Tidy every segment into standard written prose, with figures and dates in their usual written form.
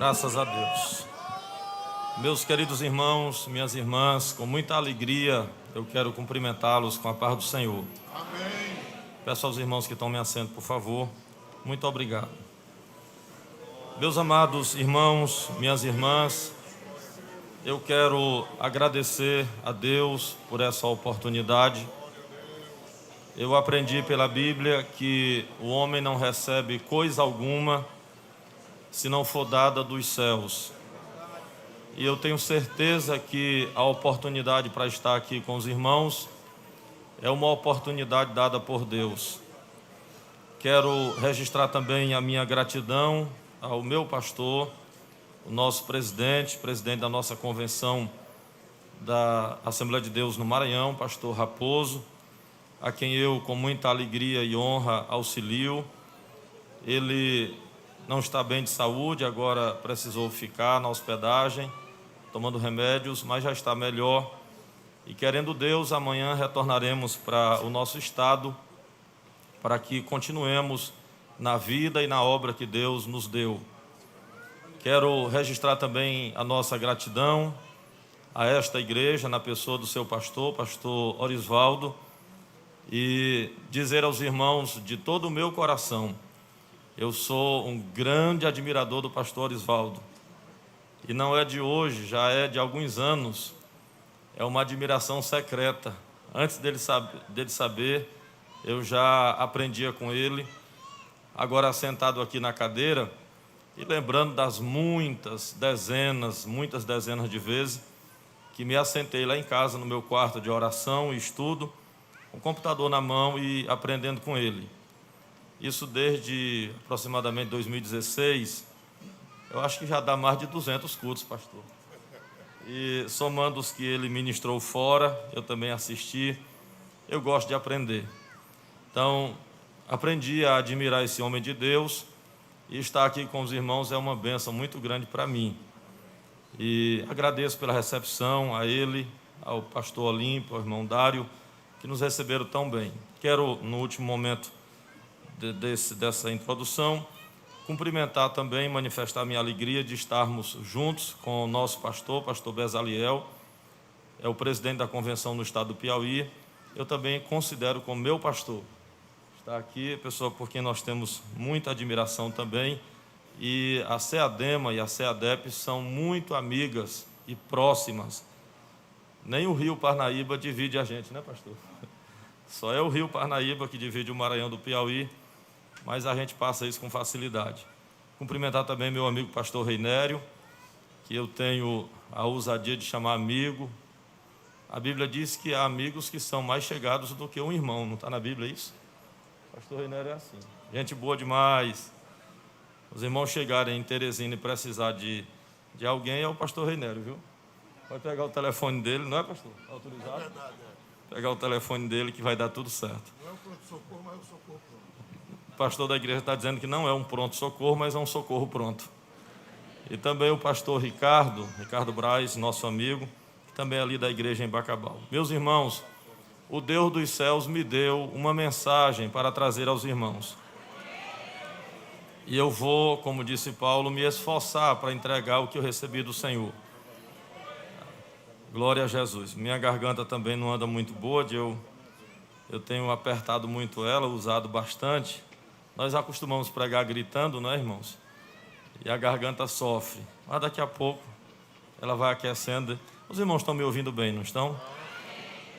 Graças a Deus. Meus queridos irmãos, minhas irmãs, com muita alegria eu quero cumprimentá-los com a paz do Senhor. Amém. Peço aos irmãos que estão me assento, por favor. Muito obrigado. Meus amados irmãos, minhas irmãs, eu quero agradecer a Deus por essa oportunidade. Eu aprendi pela Bíblia que o homem não recebe coisa alguma se não for dada dos céus. E eu tenho certeza que a oportunidade para estar aqui com os irmãos é uma oportunidade dada por Deus. Quero registrar também a minha gratidão ao meu pastor, o nosso presidente da nossa convenção da Assembleia de Deus no Maranhão, pastor Raposo, a quem eu com muita alegria e honra auxilio. Ele não está bem de saúde, agora precisou ficar na hospedagem, tomando remédios, mas já está melhor. E querendo Deus, amanhã retornaremos para o nosso estado, para que continuemos na vida e na obra que Deus nos deu. Quero registrar também a nossa gratidão a esta igreja, na pessoa do seu pastor Orisvaldo, e dizer aos irmãos de todo o meu coração, eu sou um grande admirador do pastor Orisvaldo. E não é de hoje, já é de alguns anos. É uma admiração secreta. Antes dele saber, eu já aprendia com ele. Agora sentado aqui na cadeira e lembrando das muitas dezenas de vezes que me assentei lá em casa, no meu quarto de oração e estudo, com o computador na mão e aprendendo com ele. Isso desde aproximadamente 2016, eu acho que já dá mais de 200 cultos, pastor. E somando os que ele ministrou fora, eu também assisti, eu gosto de aprender. Então, aprendi a admirar esse homem de Deus, e estar aqui com os irmãos é uma bênção muito grande para mim. E agradeço pela recepção a ele, ao pastor Olímpio, ao irmão Dário, que nos receberam tão bem. Quero, no último momento dessa introdução, cumprimentar também, manifestar minha alegria de estarmos juntos com o nosso pastor Bezaliel, é o presidente da convenção no estado do Piauí. Eu também considero como meu pastor. Está aqui, pessoa por quem nós temos muita admiração também, e a CEADEMA e a CEADEP são muito amigas e próximas. Nem o Rio Parnaíba divide a gente, né, pastor? Só é o Rio Parnaíba que divide o Maranhão do Piauí, mas a gente passa isso com facilidade. Cumprimentar também meu amigo pastor Reinério, que eu tenho a ousadia de chamar amigo. A Bíblia diz que há amigos que são mais chegados do que um irmão, não está na Bíblia isso? Pastor Reinério é assim, gente boa demais. Os irmãos chegarem em Teresina e precisar de alguém, é o pastor Reinério, viu? Pode pegar o telefone dele, não é, pastor? Autorizado? É verdade, Pegar o telefone dele que vai dar tudo certo. Não é o pronto-socorro, mas é o socorro pronto. O pastor da igreja está dizendo que não é um pronto-socorro, mas é um socorro pronto. E também o pastor Ricardo Braz, nosso amigo, que também é ali da igreja em Bacabal. Meus irmãos, o Deus dos céus me deu uma mensagem para trazer aos irmãos. E eu vou, como disse Paulo, me esforçar para entregar o que eu recebi do Senhor. Glória a Jesus. Minha garganta também não anda muito boa, eu tenho apertado muito ela, usado bastante. Nós acostumamos pregar gritando, não é, irmãos? E a garganta sofre. Mas daqui a pouco ela vai aquecendo. Os irmãos estão me ouvindo bem, não estão?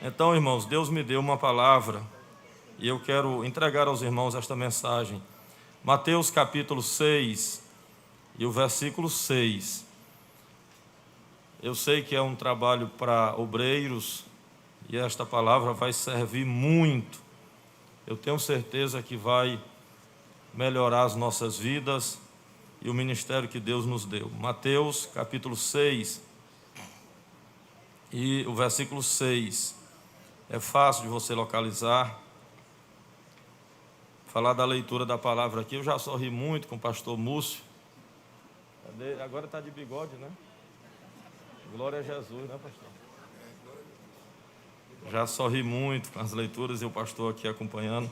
Então, irmãos, Deus me deu uma palavra e eu quero entregar aos irmãos esta mensagem. Mateus capítulo 6 e o versículo 6. Eu sei que é um trabalho para obreiros e esta palavra vai servir muito. Eu tenho certeza que vai melhorar as nossas vidas e o ministério que Deus nos deu. Mateus capítulo 6 e o versículo 6. É fácil de você localizar. Falar da leitura da palavra aqui, eu já sorri muito com o pastor Múcio. Agora está de bigode, né? Glória a Jesus, né, pastor? Já sorri muito com as leituras e o pastor aqui acompanhando.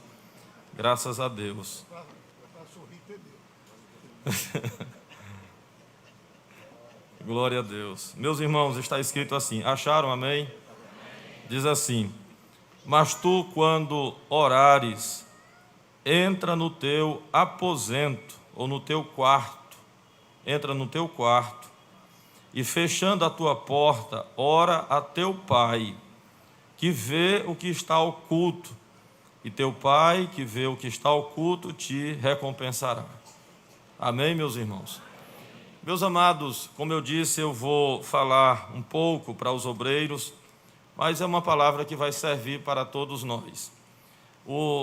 Graças a Deus. Para sorrir, entendeu? Glória a Deus. Meus irmãos, está escrito assim, acharam, amém? Diz assim: mas tu, quando orares, entra no teu aposento, ou no teu quarto, entra no teu quarto, e fechando a tua porta, ora a teu pai, que vê o que está oculto, e teu pai, que vê o que está oculto, te recompensará. Amém, meus irmãos? Meus amados, como eu disse, eu vou falar um pouco para os obreiros, mas é uma palavra que vai servir para todos nós.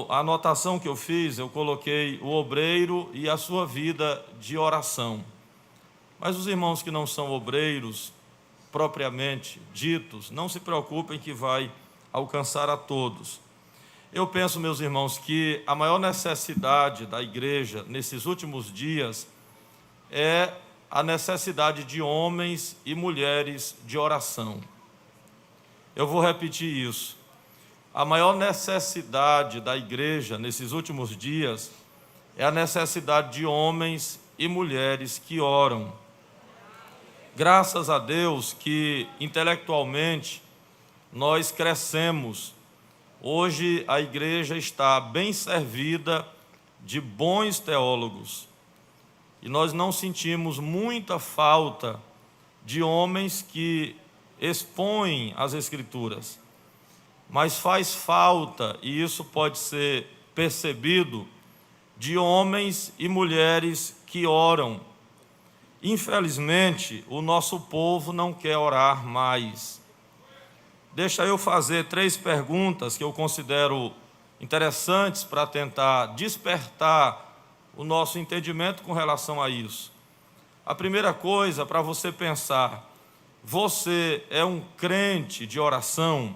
A anotação que eu fiz, eu coloquei o obreiro e a sua vida de oração. Mas os irmãos que não são obreiros, propriamente ditos, não se preocupem que vai alcançar a todos. Eu penso, meus irmãos, que a maior necessidade da igreja nesses últimos dias é a necessidade de homens e mulheres de oração. Eu vou repetir isso. A maior necessidade da igreja nesses últimos dias é a necessidade de homens e mulheres que oram. Graças a Deus que intelectualmente nós crescemos. Hoje a igreja está bem servida de bons teólogos. E nós não sentimos muita falta de homens que expõem as Escrituras. Mas faz falta, e isso pode ser percebido, de homens e mulheres que oram. Infelizmente, o nosso povo não quer orar mais. Deixa eu fazer 3 perguntas que eu considero interessantes para tentar despertar o nosso entendimento com relação a isso. A primeira coisa, para você pensar: você é um crente de oração?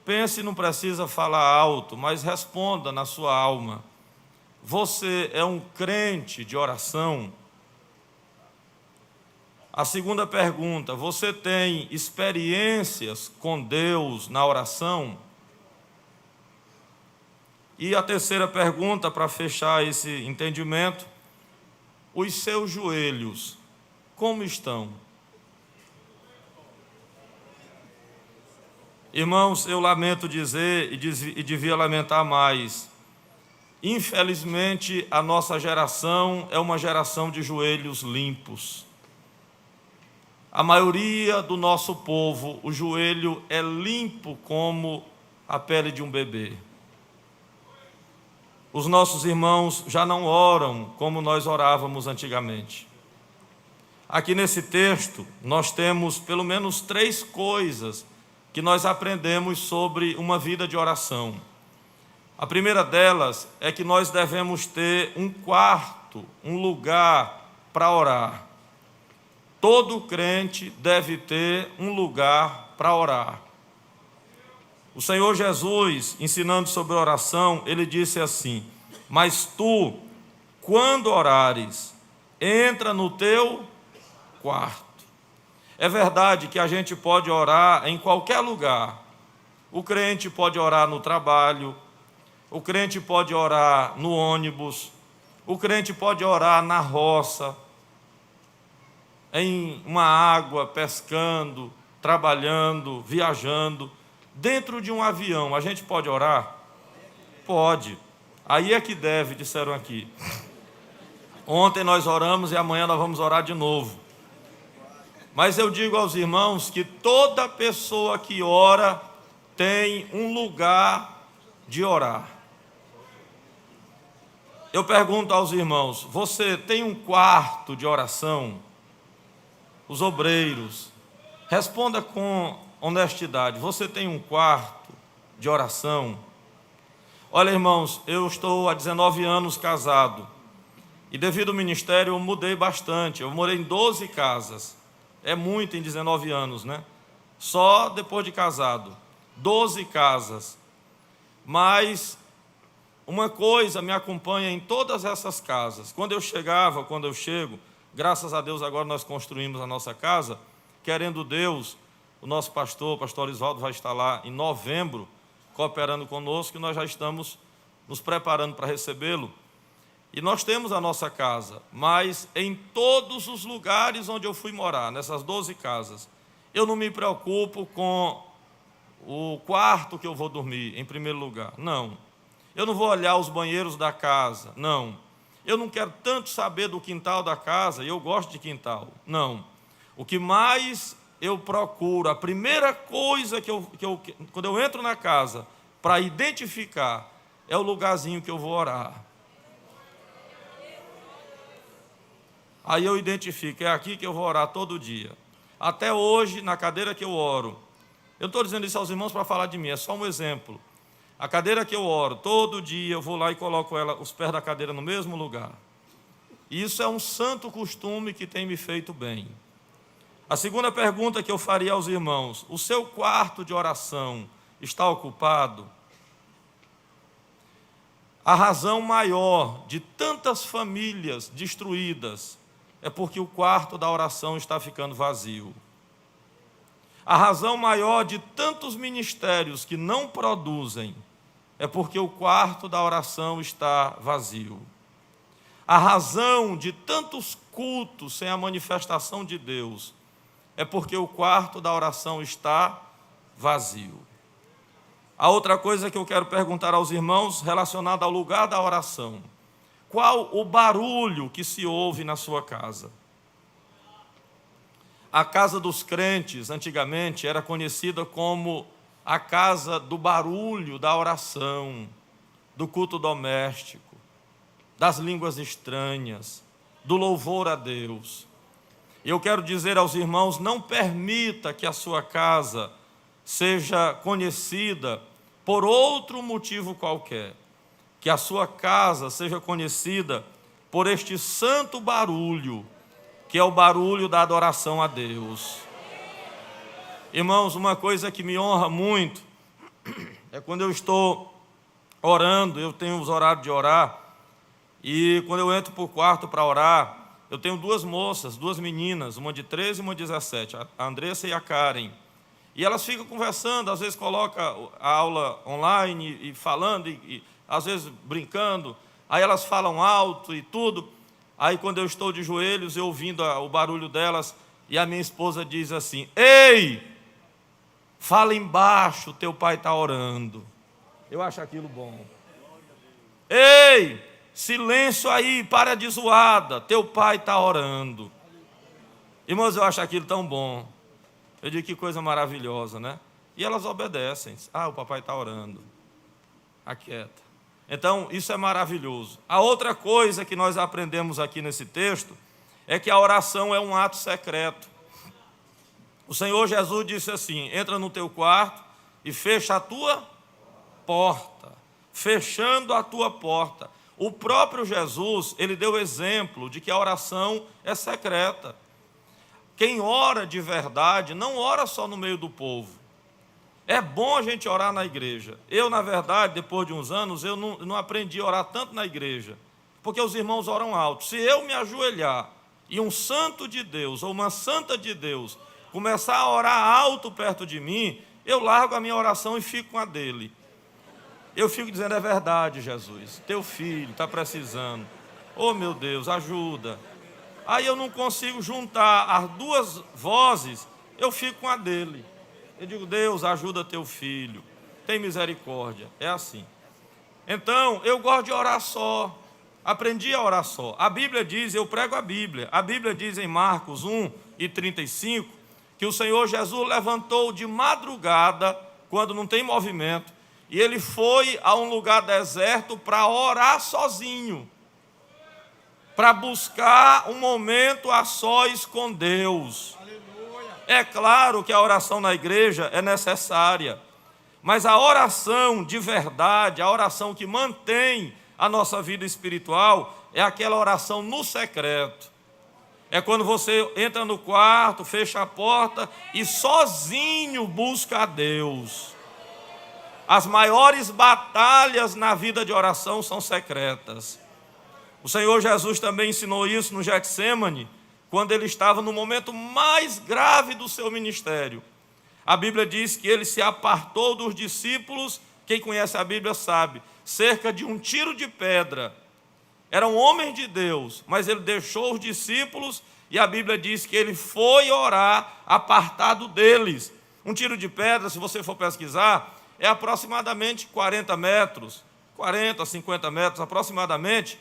Pense, não precisa falar alto, mas responda na sua alma: você é um crente de oração? A segunda pergunta: você tem experiências com Deus na oração? E a terceira pergunta, para fechar esse entendimento: os seus joelhos, como estão? Irmãos, eu lamento dizer, e devia lamentar mais, infelizmente a nossa geração é uma geração de joelhos limpos. A maioria do nosso povo, o joelho é limpo como a pele de um bebê. Os nossos irmãos já não oram como nós orávamos antigamente. Aqui nesse texto, nós temos pelo menos 3 coisas que nós aprendemos sobre uma vida de oração. A primeira delas é que nós devemos ter um quarto, um lugar para orar. Todo crente deve ter um lugar para orar. O Senhor Jesus, ensinando sobre oração, ele disse assim: mas tu, quando orares, entra no teu quarto. É verdade que a gente pode orar em qualquer lugar. O crente pode orar no trabalho, o crente pode orar no ônibus, o crente pode orar na roça, em uma água, pescando, trabalhando, viajando. Dentro de um avião, a gente pode orar? Pode. Aí é que deve, disseram aqui. Ontem nós oramos e amanhã nós vamos orar de novo. Mas eu digo aos irmãos que toda pessoa que ora tem um lugar de orar. Eu pergunto aos irmãos: você tem um quarto de oração? Os obreiros, responda com honestidade: você tem um quarto de oração? Olha, irmãos, eu estou há 19 anos casado e devido ao ministério eu mudei bastante. Eu morei em 12 casas. É muito em 19 anos, né? Só depois de casado. 12 casas. Mas uma coisa me acompanha em todas essas casas. Quando eu chego, graças a Deus agora nós construímos a nossa casa. Querendo Deus, o nosso pastor, o pastor Oswaldo, vai estar lá em novembro, cooperando conosco, e nós já estamos nos preparando para recebê-lo. E nós temos a nossa casa, mas em todos os lugares onde eu fui morar, nessas 12 casas, eu não me preocupo com o quarto que eu vou dormir, em primeiro lugar. Não. Eu não vou olhar os banheiros da casa. Não. Eu não quero tanto saber do quintal da casa, e eu gosto de quintal. Não. O que mais eu procuro, a primeira coisa quando eu entro na casa, para identificar, é o lugarzinho que eu vou orar. Aí eu identifico, é aqui que eu vou orar todo dia. Até hoje, na cadeira que eu oro, eu não estou dizendo isso aos irmãos para falar de mim, é só um exemplo. A cadeira que eu oro, todo dia eu vou lá e coloco os pés da cadeira no mesmo lugar. E isso é um santo costume que tem me feito bem. A segunda pergunta que eu faria aos irmãos: o seu quarto de oração está ocupado? A razão maior de tantas famílias destruídas é porque o quarto da oração está ficando vazio. A razão maior de tantos ministérios que não produzem é porque o quarto da oração está vazio. A razão de tantos cultos sem a manifestação de Deus é porque o quarto da oração está vazio. A outra coisa que eu quero perguntar aos irmãos, relacionada ao lugar da oração: qual o barulho que se ouve na sua casa? A casa dos crentes, antigamente, era conhecida como a casa do barulho da oração, do culto doméstico, das línguas estranhas, do louvor a Deus. E eu quero dizer aos irmãos: não permita que a sua casa seja conhecida por outro motivo qualquer. Que a sua casa seja conhecida por este santo barulho, que é o barulho da adoração a Deus. Irmãos, uma coisa que me honra muito é quando eu estou orando, eu tenho os horários de orar, e quando eu entro para o quarto para orar, eu tenho duas moças, duas meninas, uma de 13 e uma de 17, a Andressa e a Karen. E elas ficam conversando, às vezes coloca a aula online e falando, e às vezes brincando, aí elas falam alto e tudo. Aí quando eu estou de joelhos, eu ouvindo o barulho delas, e a minha esposa diz assim: ei, fala embaixo, teu pai está orando. Eu acho aquilo bom. Ei, silêncio aí, para de zoada, teu pai está orando. Irmãos, eu acho aquilo tão bom. Eu digo, que coisa maravilhosa, né? E elas obedecem. Ah, o papai está orando. Aquieta. Então, isso é maravilhoso. A outra coisa que nós aprendemos aqui nesse texto é que a oração é um ato secreto. O Senhor Jesus disse assim: entra no teu quarto e fecha a tua porta. Fechando a tua porta. O próprio Jesus, ele deu exemplo de que a oração é secreta. Quem ora de verdade não ora só no meio do povo. É bom a gente orar na igreja. Eu, na verdade, depois de uns anos, eu não aprendi a orar tanto na igreja, porque os irmãos oram alto. Se eu me ajoelhar e um santo de Deus ou uma santa de Deus começar a orar alto perto de mim, eu largo a minha oração e fico com a dele. Eu fico dizendo: é verdade, Jesus, teu filho está precisando. Oh, meu Deus, ajuda. Aí eu não consigo juntar as duas vozes, eu fico com a dele. Eu digo: Deus, ajuda teu filho, tem misericórdia. É assim. Então, eu gosto de orar só. Aprendi a orar só. A Bíblia diz, eu prego a Bíblia. A Bíblia diz em Marcos 1:35, que o Senhor Jesus levantou de madrugada, quando não tem movimento, e ele foi a um lugar deserto para orar sozinho, para buscar um momento a sós com Deus. É claro que a oração na igreja é necessária, mas a oração de verdade, a oração que mantém a nossa vida espiritual, é aquela oração no secreto. É quando você entra no quarto, fecha a porta e sozinho busca a Deus. As maiores batalhas na vida de oração são secretas. O Senhor Jesus também ensinou isso no Getsêmani, quando ele estava no momento mais grave do seu ministério. A Bíblia diz que ele se apartou dos discípulos, quem conhece a Bíblia sabe, cerca de um tiro de pedra. era um homem de Deus, mas ele deixou os discípulos e a Bíblia diz que ele foi orar apartado deles. Um tiro de pedra, se você for pesquisar, é aproximadamente 40 metros, 40, 50 metros aproximadamente,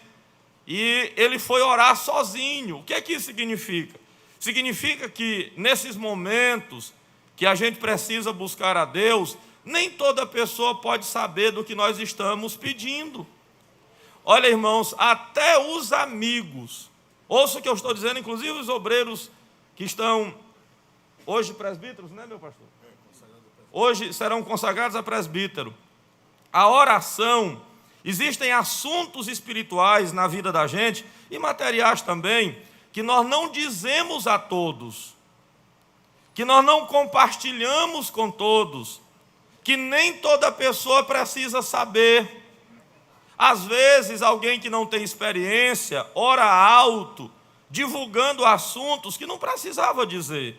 e ele foi orar sozinho. O que é que isso significa? Significa que nesses momentos que a gente precisa buscar a Deus, nem toda pessoa pode saber do que nós estamos pedindo. Olha, irmãos, até os amigos, ouça o que eu estou dizendo, inclusive os obreiros que estão hoje presbíteros, né, meu pastor? Hoje serão consagrados a presbítero. A oração, existem assuntos espirituais na vida da gente, e materiais também, que nós não dizemos a todos, que nós não compartilhamos com todos, que nem toda pessoa precisa saber. Às vezes, alguém que não tem experiência, ora alto, divulgando assuntos que não precisava dizer.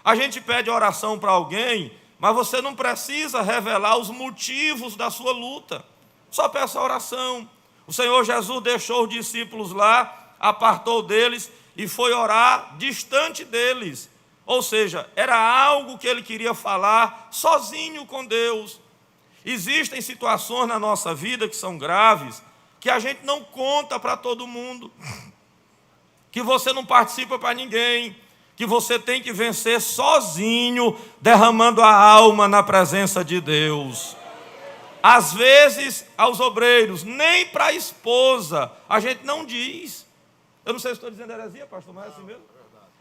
A gente pede oração para alguém, mas você não precisa revelar os motivos da sua luta. Só peça oração. O Senhor Jesus deixou os discípulos lá, apartou deles e foi orar distante deles. Ou seja, era algo que ele queria falar sozinho com Deus. Existem situações na nossa vida que são graves, que a gente não conta para todo mundo, que você não participa para ninguém, que você tem que vencer sozinho, derramando a alma na presença de Deus. Às vezes, aos obreiros, nem para a esposa, a gente não diz. Eu não sei se estou dizendo heresia, pastor, mas é assim mesmo.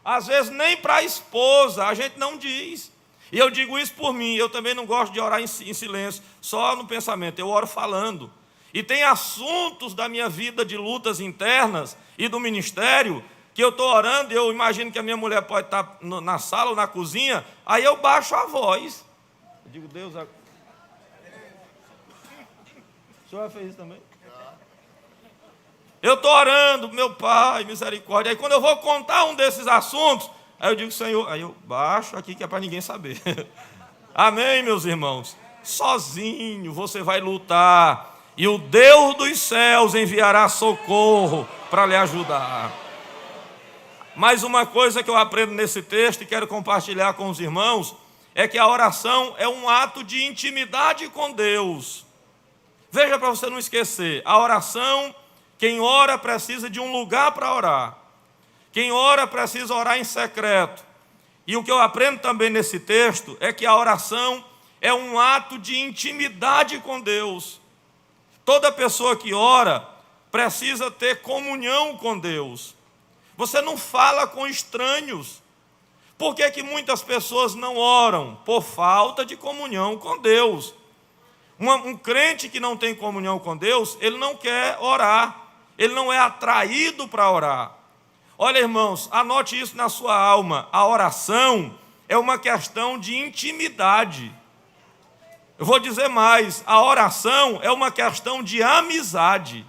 Às vezes, nem para a esposa, a gente não diz. E eu digo isso por mim, eu também não gosto de orar em silêncio, só no pensamento, eu oro falando. E tem assuntos da minha vida de lutas internas e do ministério, que eu estou orando, e eu imagino que a minha mulher pode estar na sala ou na cozinha, aí eu baixo a voz. Eu digo, Deus... O senhor já fez isso também? Eu estou orando, meu Pai, misericórdia. Aí quando eu vou contar um desses assuntos, aí eu digo, Senhor, aí eu baixo aqui que é para ninguém saber. Amém, meus irmãos? Sozinho você vai lutar, e o Deus dos céus enviará socorro para lhe ajudar. Mais uma coisa que eu aprendo nesse texto e quero compartilhar com os irmãos, é que a oração é um ato de intimidade com Deus. Veja, para você não esquecer, a oração, quem ora precisa de um lugar para orar. Quem ora precisa orar em secreto. E o que eu aprendo também nesse texto é que a oração é um ato de intimidade com Deus. Toda pessoa que ora precisa ter comunhão com Deus. Você não fala com estranhos. Por que que muitas pessoas não oram? Por falta de comunhão com Deus. Um crente que não tem comunhão com Deus, ele não quer orar. Ele não é atraído para orar. Olha, irmãos, anote isso na sua alma. A oração é uma questão de intimidade. Eu vou dizer mais, a oração é uma questão de amizade.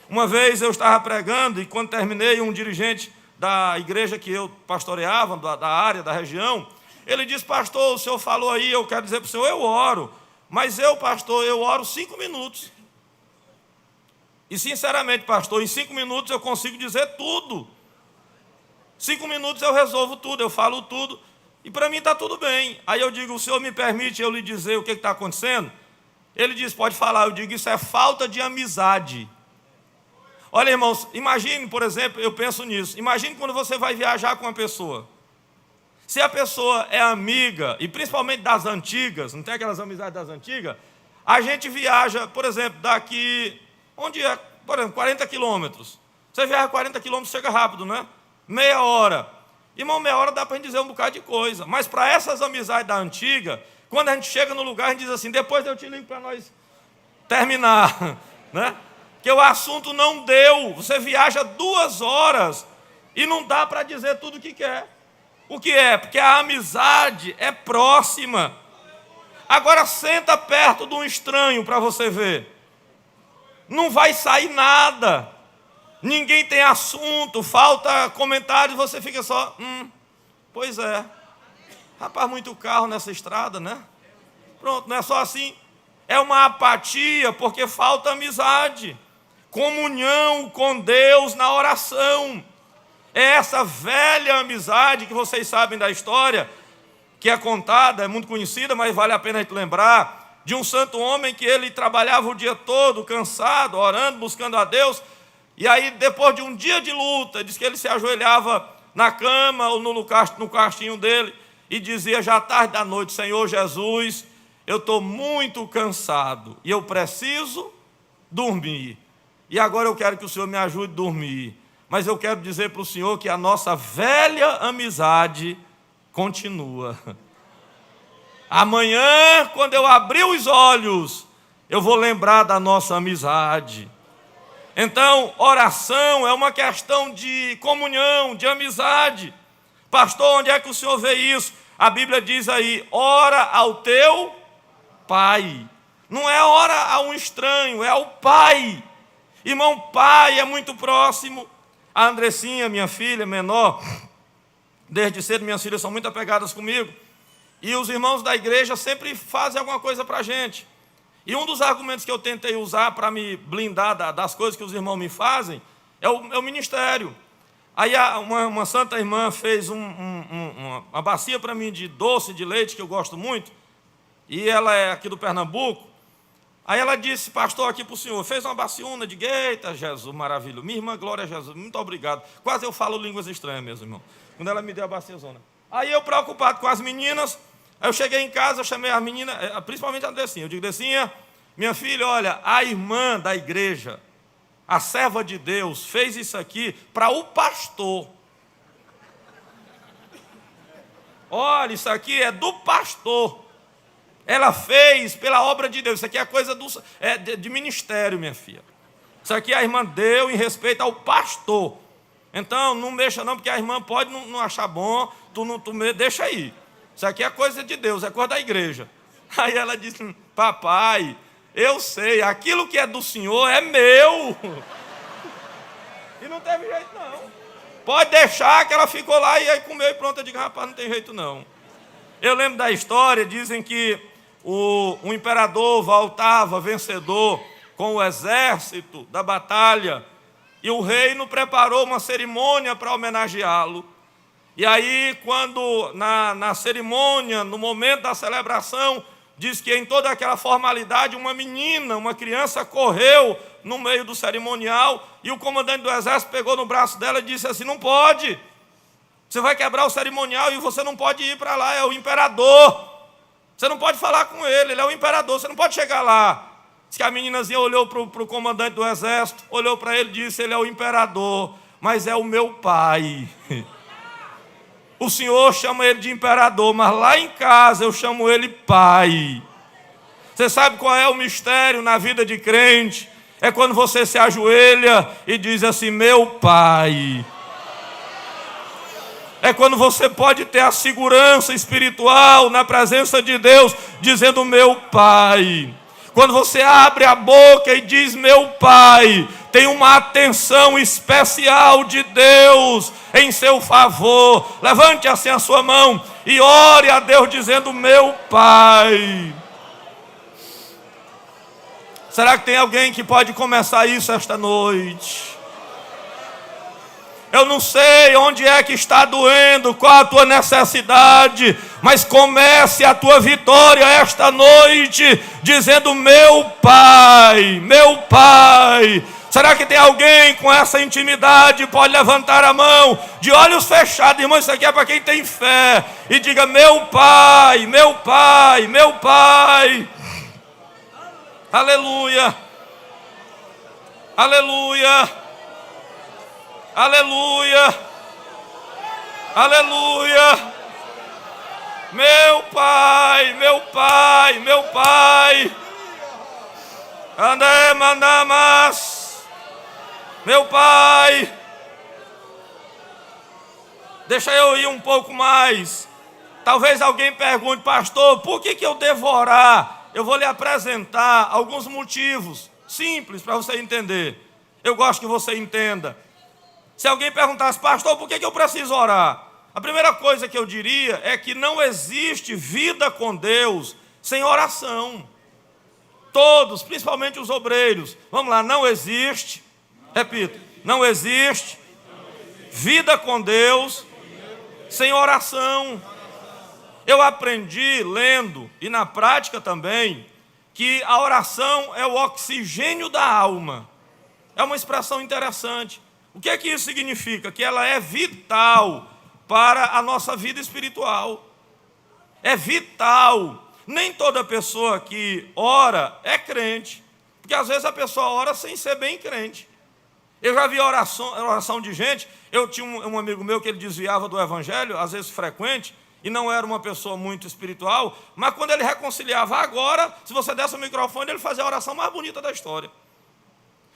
Uma vez eu estava pregando e quando terminei, um dirigente da igreja que eu pastoreava, da área, da região, ele disse, pastor, o senhor falou aí, eu quero dizer para o senhor, eu oro. Mas eu, pastor, eu oro 5 minutos. E sinceramente, pastor, em 5 minutos eu consigo dizer tudo. 5 minutos eu resolvo tudo, eu falo tudo. E para mim está tudo bem. Aí eu digo, o senhor me permite eu lhe dizer o que está acontecendo? Ele diz, pode falar. Eu digo, isso é falta de amizade. Olha, irmãos, imagine, por exemplo, eu penso nisso. Imagine quando você vai viajar com uma pessoa. Se a pessoa é amiga, e principalmente das antigas, não tem aquelas amizades das antigas, a gente viaja, por exemplo, daqui, onde é, por exemplo, 40 quilômetros. Você viaja 40 quilômetros, chega rápido, né? Meia hora. Irmão, meia hora dá para a gente dizer um bocado de coisa. Mas para essas amizades da antiga, quando a gente chega no lugar, a gente diz assim, depois eu te ligo para nós terminar, né? Que o assunto não deu. Você viaja 2 horas e não dá para dizer tudo o que quer. O que é? Porque a amizade é próxima. Agora senta perto de um estranho para você ver. Não vai sair nada. Ninguém tem assunto, falta comentários, você fica só, pois é. Rapaz, muito carro nessa estrada, né? Pronto, não é só assim. É uma apatia porque falta amizade. comunhão com Deus na oração. É essa velha amizade que vocês sabem da história, que é contada, é muito conhecida, mas vale a pena a gente lembrar, de um santo homem que ele trabalhava o dia todo, cansado, orando, buscando a Deus, e aí depois de um dia de luta, diz que ele se ajoelhava na cama ou no quartinho dele, e dizia já tarde da noite: Senhor Jesus, eu estou muito cansado, e eu preciso dormir, e agora eu quero que o Senhor me ajude a dormir, mas eu quero dizer para o Senhor que a nossa velha amizade continua. Amanhã, quando eu abrir os olhos, eu vou lembrar da nossa amizade. Então, oração é uma questão de comunhão, de amizade. Pastor, onde é que o senhor vê isso? A Bíblia diz aí: ora ao teu pai. Não é ora a um estranho, é ao pai. Irmão, pai é muito próximo. A Andressinha, minha filha menor, desde cedo minhas filhas são muito apegadas comigo, e os irmãos da igreja sempre fazem alguma coisa para a gente. E um dos argumentos que eu tentei usar para me blindar das coisas que os irmãos me fazem é o ministério. Aí uma santa irmã fez uma bacia para mim de doce de leite, que eu gosto muito, e ela é aqui do Pernambuco. Aí ela disse: pastor, aqui para o senhor, fez uma baciona de eita, Jesus, maravilha. Minha irmã Glória a Jesus, muito obrigado. Quase eu falo línguas estranhas mesmo, irmão, quando ela me deu a baciazona. Aí eu, preocupado com as meninas, aí eu cheguei em casa, eu chamei as meninas, principalmente a Decinha. Eu digo: Decinha, minha filha, olha, a irmã da igreja, a serva de Deus, fez isso aqui para o pastor. Olha, isso aqui é do pastor. Ela fez pela obra de Deus. Isso aqui é coisa de ministério, minha filha. Isso aqui a irmã deu em respeito ao pastor. Então, não mexa não, porque a irmã pode não achar bom, deixa aí. Isso aqui é coisa de Deus, é coisa da igreja. Aí ela disse: papai, eu sei, aquilo que é do senhor é meu. E não teve jeito não. Pode deixar, que ela ficou lá e aí comeu e pronto. Eu digo: rapaz, não tem jeito não. Eu lembro da história, dizem que o imperador voltava vencedor com o exército da batalha, e o reino preparou uma cerimônia para homenageá-lo. E aí, quando na cerimônia, no momento da celebração, diz que em toda aquela formalidade, uma menina, uma criança correu no meio do cerimonial, e o comandante do exército pegou no braço dela e disse assim: não pode, você vai quebrar o cerimonial e você não pode ir para lá, é o imperador. Você não pode falar com ele é o imperador, você não pode chegar lá. Diz que a meninazinha olhou para o comandante do exército, olhou para ele e disse: ele é o imperador, mas é o meu pai. O senhor chama ele de imperador, mas lá em casa eu chamo ele pai. Você sabe qual é o mistério na vida de crente? É quando você se ajoelha e diz assim: meu pai. É quando você pode ter a segurança espiritual na presença de Deus, dizendo: meu pai. Quando você abre a boca e diz: meu pai, tem uma atenção especial de Deus em seu favor. Levante assim a sua mão e ore a Deus dizendo: meu pai. Será que tem alguém que pode começar isso esta noite? Eu não sei onde é que está doendo, qual a tua necessidade, mas comece a tua vitória esta noite, dizendo: meu pai, meu pai. Será que tem alguém com essa intimidade? Pode levantar a mão, de olhos fechados, irmão, isso aqui é para quem tem fé, e diga: meu pai, meu pai, meu pai. Aleluia, aleluia. Aleluia, aleluia, meu pai, meu pai, meu pai, andai mandamas, meu pai. Deixa eu ir um pouco mais. Talvez alguém pergunte: pastor, por que eu devo orar? Eu vou lhe apresentar alguns motivos simples para você entender. Eu gosto que você entenda. Se alguém perguntasse: pastor, por que eu preciso orar? A primeira coisa que eu diria é que não existe vida com Deus sem oração. todos, principalmente os obreiros. Vamos lá, não existe, repito, não existe vida com Deus sem oração. Eu aprendi lendo e na prática também que a oração é o oxigênio da alma. É uma expressão interessante. O que é que isso significa? Que ela é vital para a nossa vida espiritual. É vital. Nem toda pessoa que ora é crente, porque às vezes a pessoa ora sem ser bem crente. Eu já vi oração de gente. Eu tinha um amigo meu que ele desviava do evangelho, às vezes frequente, e não era uma pessoa muito espiritual, mas quando ele reconciliava agora, se você desse o microfone, ele fazia a oração mais bonita da história.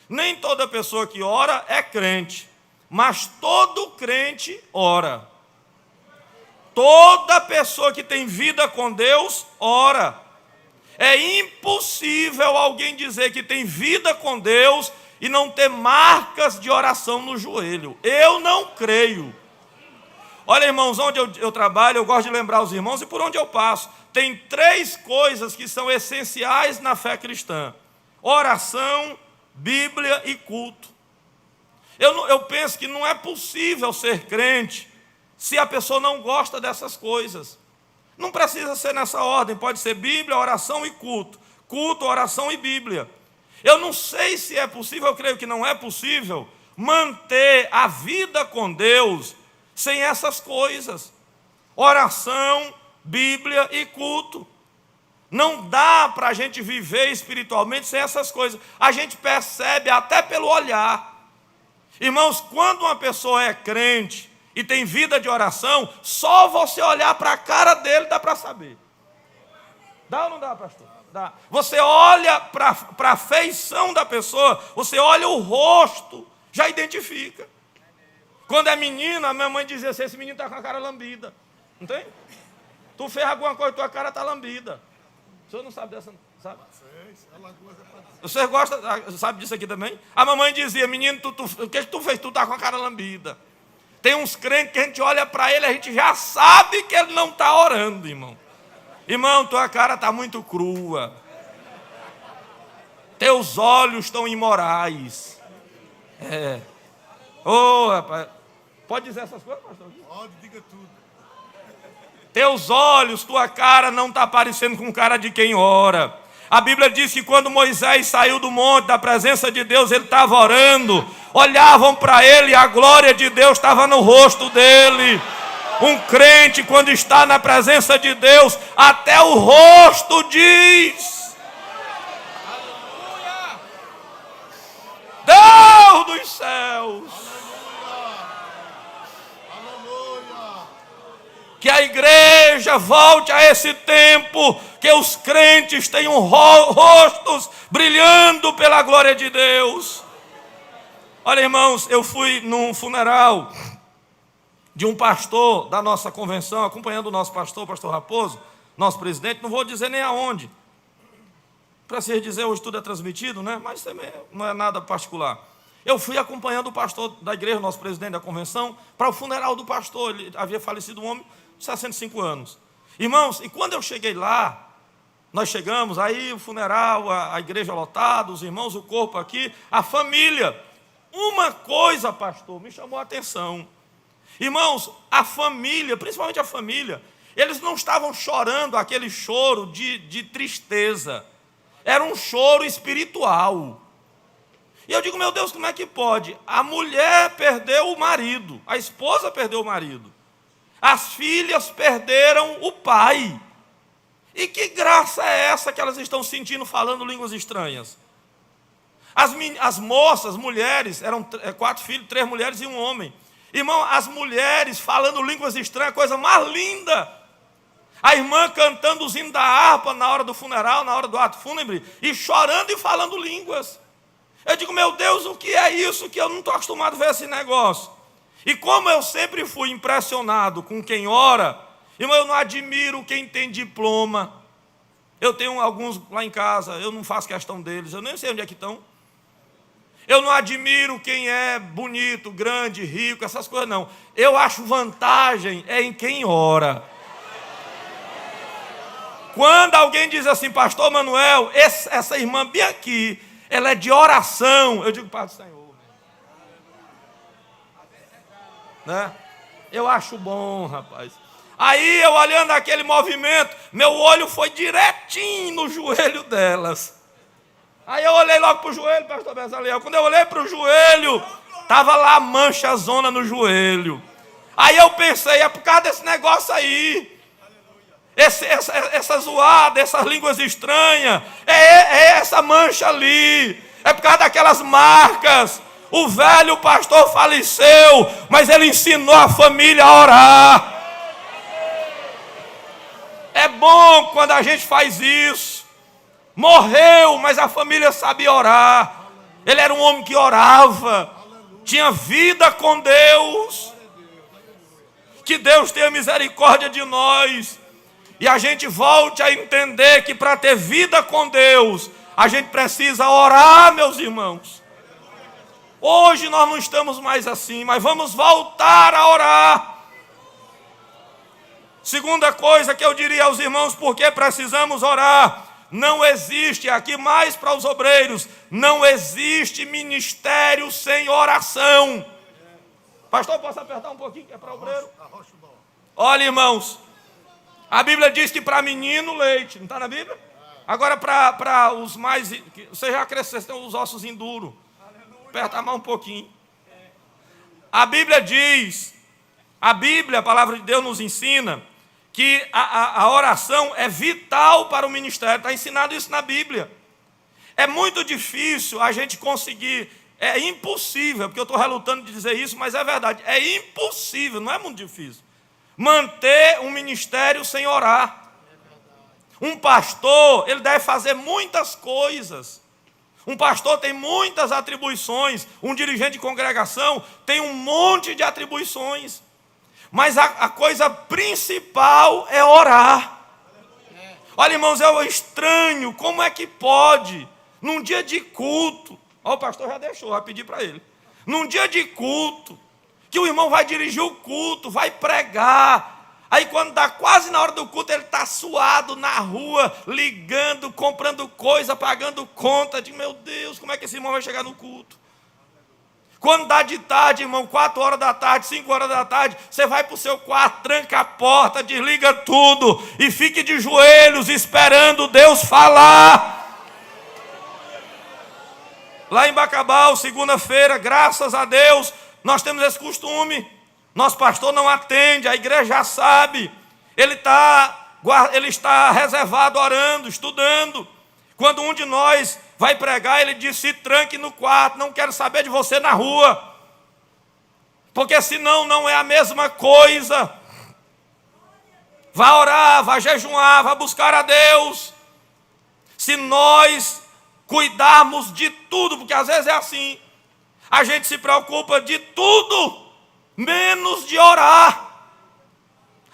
Nem toda pessoa que ora é crente, mas todo crente ora. Toda pessoa que tem vida com Deus, ora. É impossível alguém dizer que tem vida com Deus e não ter marcas de oração no joelho. Eu não creio. Olha, irmãos, onde eu trabalho, eu gosto de lembrar os irmãos e por onde eu passo. Tem 3 coisas que são essenciais na fé cristã: oração, Bíblia e culto. Eu penso que não é possível ser crente se a pessoa não gosta dessas coisas. Não precisa ser nessa ordem, pode ser Bíblia, oração e culto. Culto, oração e Bíblia. Eu não sei se é possível, eu creio que não é possível manter a vida com Deus sem essas coisas: oração, Bíblia e culto. Não dá para a gente viver espiritualmente sem essas coisas. A gente percebe até pelo olhar. Irmãos, quando uma pessoa é crente e tem vida de oração, só você olhar para a cara dele dá para saber. Dá ou não dá, pastor? Dá. Você olha para a feição da pessoa, você olha o rosto, já identifica. Quando é menina, a minha mãe dizia assim: esse menino está com a cara lambida. Não tem? Tu fez alguma coisa, tua cara está lambida. O senhor não sabe dessa, sabe? Você gosta, sabe disso aqui também? A mamãe dizia: menino, o que tu fez? Tu está com a cara lambida. Tem uns crentes que a gente olha para ele, a gente já sabe que ele não está orando, irmão. Irmão, tua cara está muito crua. Teus olhos estão imorais. Rapaz. Pode dizer essas coisas, pastor? Pode, diga tudo. Teus olhos, tua cara não está parecendo com cara de quem ora. A Bíblia diz que quando Moisés saiu do monte, da presença de Deus, ele estava orando. Olhavam para ele e a glória de Deus estava no rosto dele. Um crente, quando está na presença de Deus, até o rosto diz: Deus dos céus. Que a igreja volte a esse tempo, que os crentes tenham rostos brilhando pela glória de Deus. Olha, irmãos, eu fui num funeral de um pastor da nossa convenção, acompanhando o nosso pastor, o pastor Raposo, nosso presidente, não vou dizer nem aonde. Para se dizer, hoje tudo é transmitido, né? Mas também não é nada particular. Eu fui acompanhando o pastor da igreja, nosso presidente da convenção, para o funeral do pastor. Ele havia falecido um homem de 65 anos. Irmãos, e quando eu cheguei lá, nós chegamos, aí o funeral, a igreja lotada, os irmãos, o corpo aqui, a família. Uma coisa, pastor, me chamou a atenção. Irmãos, a família, principalmente a família, eles não estavam chorando aquele choro de tristeza. Era um choro espiritual. E eu digo, meu Deus, como é que pode? A mulher perdeu o marido, a esposa perdeu o marido. As filhas perderam o pai. E que graça é essa que elas estão sentindo falando línguas estranhas? As moças, mulheres, eram 4 filhos, 3 mulheres e um homem. Irmão, as mulheres falando línguas estranhas, a coisa mais linda. A irmã cantando os hinos da harpa na hora do funeral, na hora do ato fúnebre, e chorando e falando línguas. Eu digo, meu Deus, o que é isso que eu não estou acostumado a ver esse negócio? E como eu sempre fui impressionado com quem ora, irmão, eu não admiro quem tem diploma. Eu tenho alguns lá em casa, eu não faço questão deles, eu nem sei onde é que estão. Eu não admiro quem é bonito, grande, rico, essas coisas não. Eu acho vantagem em quem ora. Quando alguém diz assim, pastor Manuel, essa irmã bem aqui, ela é de oração, eu digo, Pai do Senhor, né? Eu acho bom, rapaz. Aí eu olhando aquele movimento, meu olho foi direitinho no joelho delas. Aí eu olhei logo para o joelho, pastor Bezaliel. Quando eu olhei para o joelho, estava lá a mancha, a zona no joelho. Aí eu pensei, é por causa desse negócio aí. Essa zoada, essas línguas estranhas, é essa mancha ali. É por causa daquelas marcas. O velho pastor faleceu, mas ele ensinou a família a orar. É bom quando a gente faz isso. Morreu, mas a família sabia orar. Ele era um homem que orava, tinha vida com Deus. Que Deus tenha misericórdia de nós. E a gente volte a entender que para ter vida com Deus, a gente precisa orar, meus irmãos. Hoje nós não estamos mais assim, mas vamos voltar a orar. Segunda coisa que eu diria aos irmãos, porque precisamos orar. Não existe, aqui mais para os obreiros, não existe ministério sem oração. Pastor, posso apertar um pouquinho que é para obreiro? Olha, irmãos, a Bíblia diz que para menino leite, não está na Bíblia? Agora para os mais, você já cresceu, tem os ossos enduros. Aperta mais um pouquinho. A Bíblia diz, a palavra de Deus nos ensina que a oração é vital para o ministério. Está ensinado isso na Bíblia. É muito difícil a gente conseguir, é impossível, porque eu estou relutando de dizer isso, mas é verdade, é impossível, não é muito difícil, manter um ministério sem orar. Um pastor, ele deve fazer muitas coisas. Um pastor tem muitas atribuições, um dirigente de congregação tem um monte de atribuições. Mas a coisa principal é orar. Olha, irmãos, é estranho, como é que pode, num dia de culto, ó, o pastor já deixou, vai pedir para ele, num dia de culto, que o irmão vai dirigir o culto, vai pregar, aí quando dá quase na hora do culto, ele está suado na rua, ligando, comprando coisa, pagando conta, de meu Deus, como é que esse irmão vai chegar no culto? Quando dá de tarde, irmão, 4 horas da tarde, 5 horas da tarde, você vai para o seu quarto, tranca a porta, desliga tudo e fique de joelhos esperando Deus falar. Lá em Bacabal, segunda-feira, graças a Deus, nós temos esse costume. Nosso pastor não atende, a igreja já sabe. Ele está reservado orando, estudando. Quando um de nós vai pregar, ele diz, se tranque no quarto, não quero saber de você na rua. Porque senão não é a mesma coisa. Vá orar, vá jejuar, vá buscar a Deus. Se nós cuidarmos de tudo, porque às vezes é assim, a gente se preocupa de tudo, menos de orar.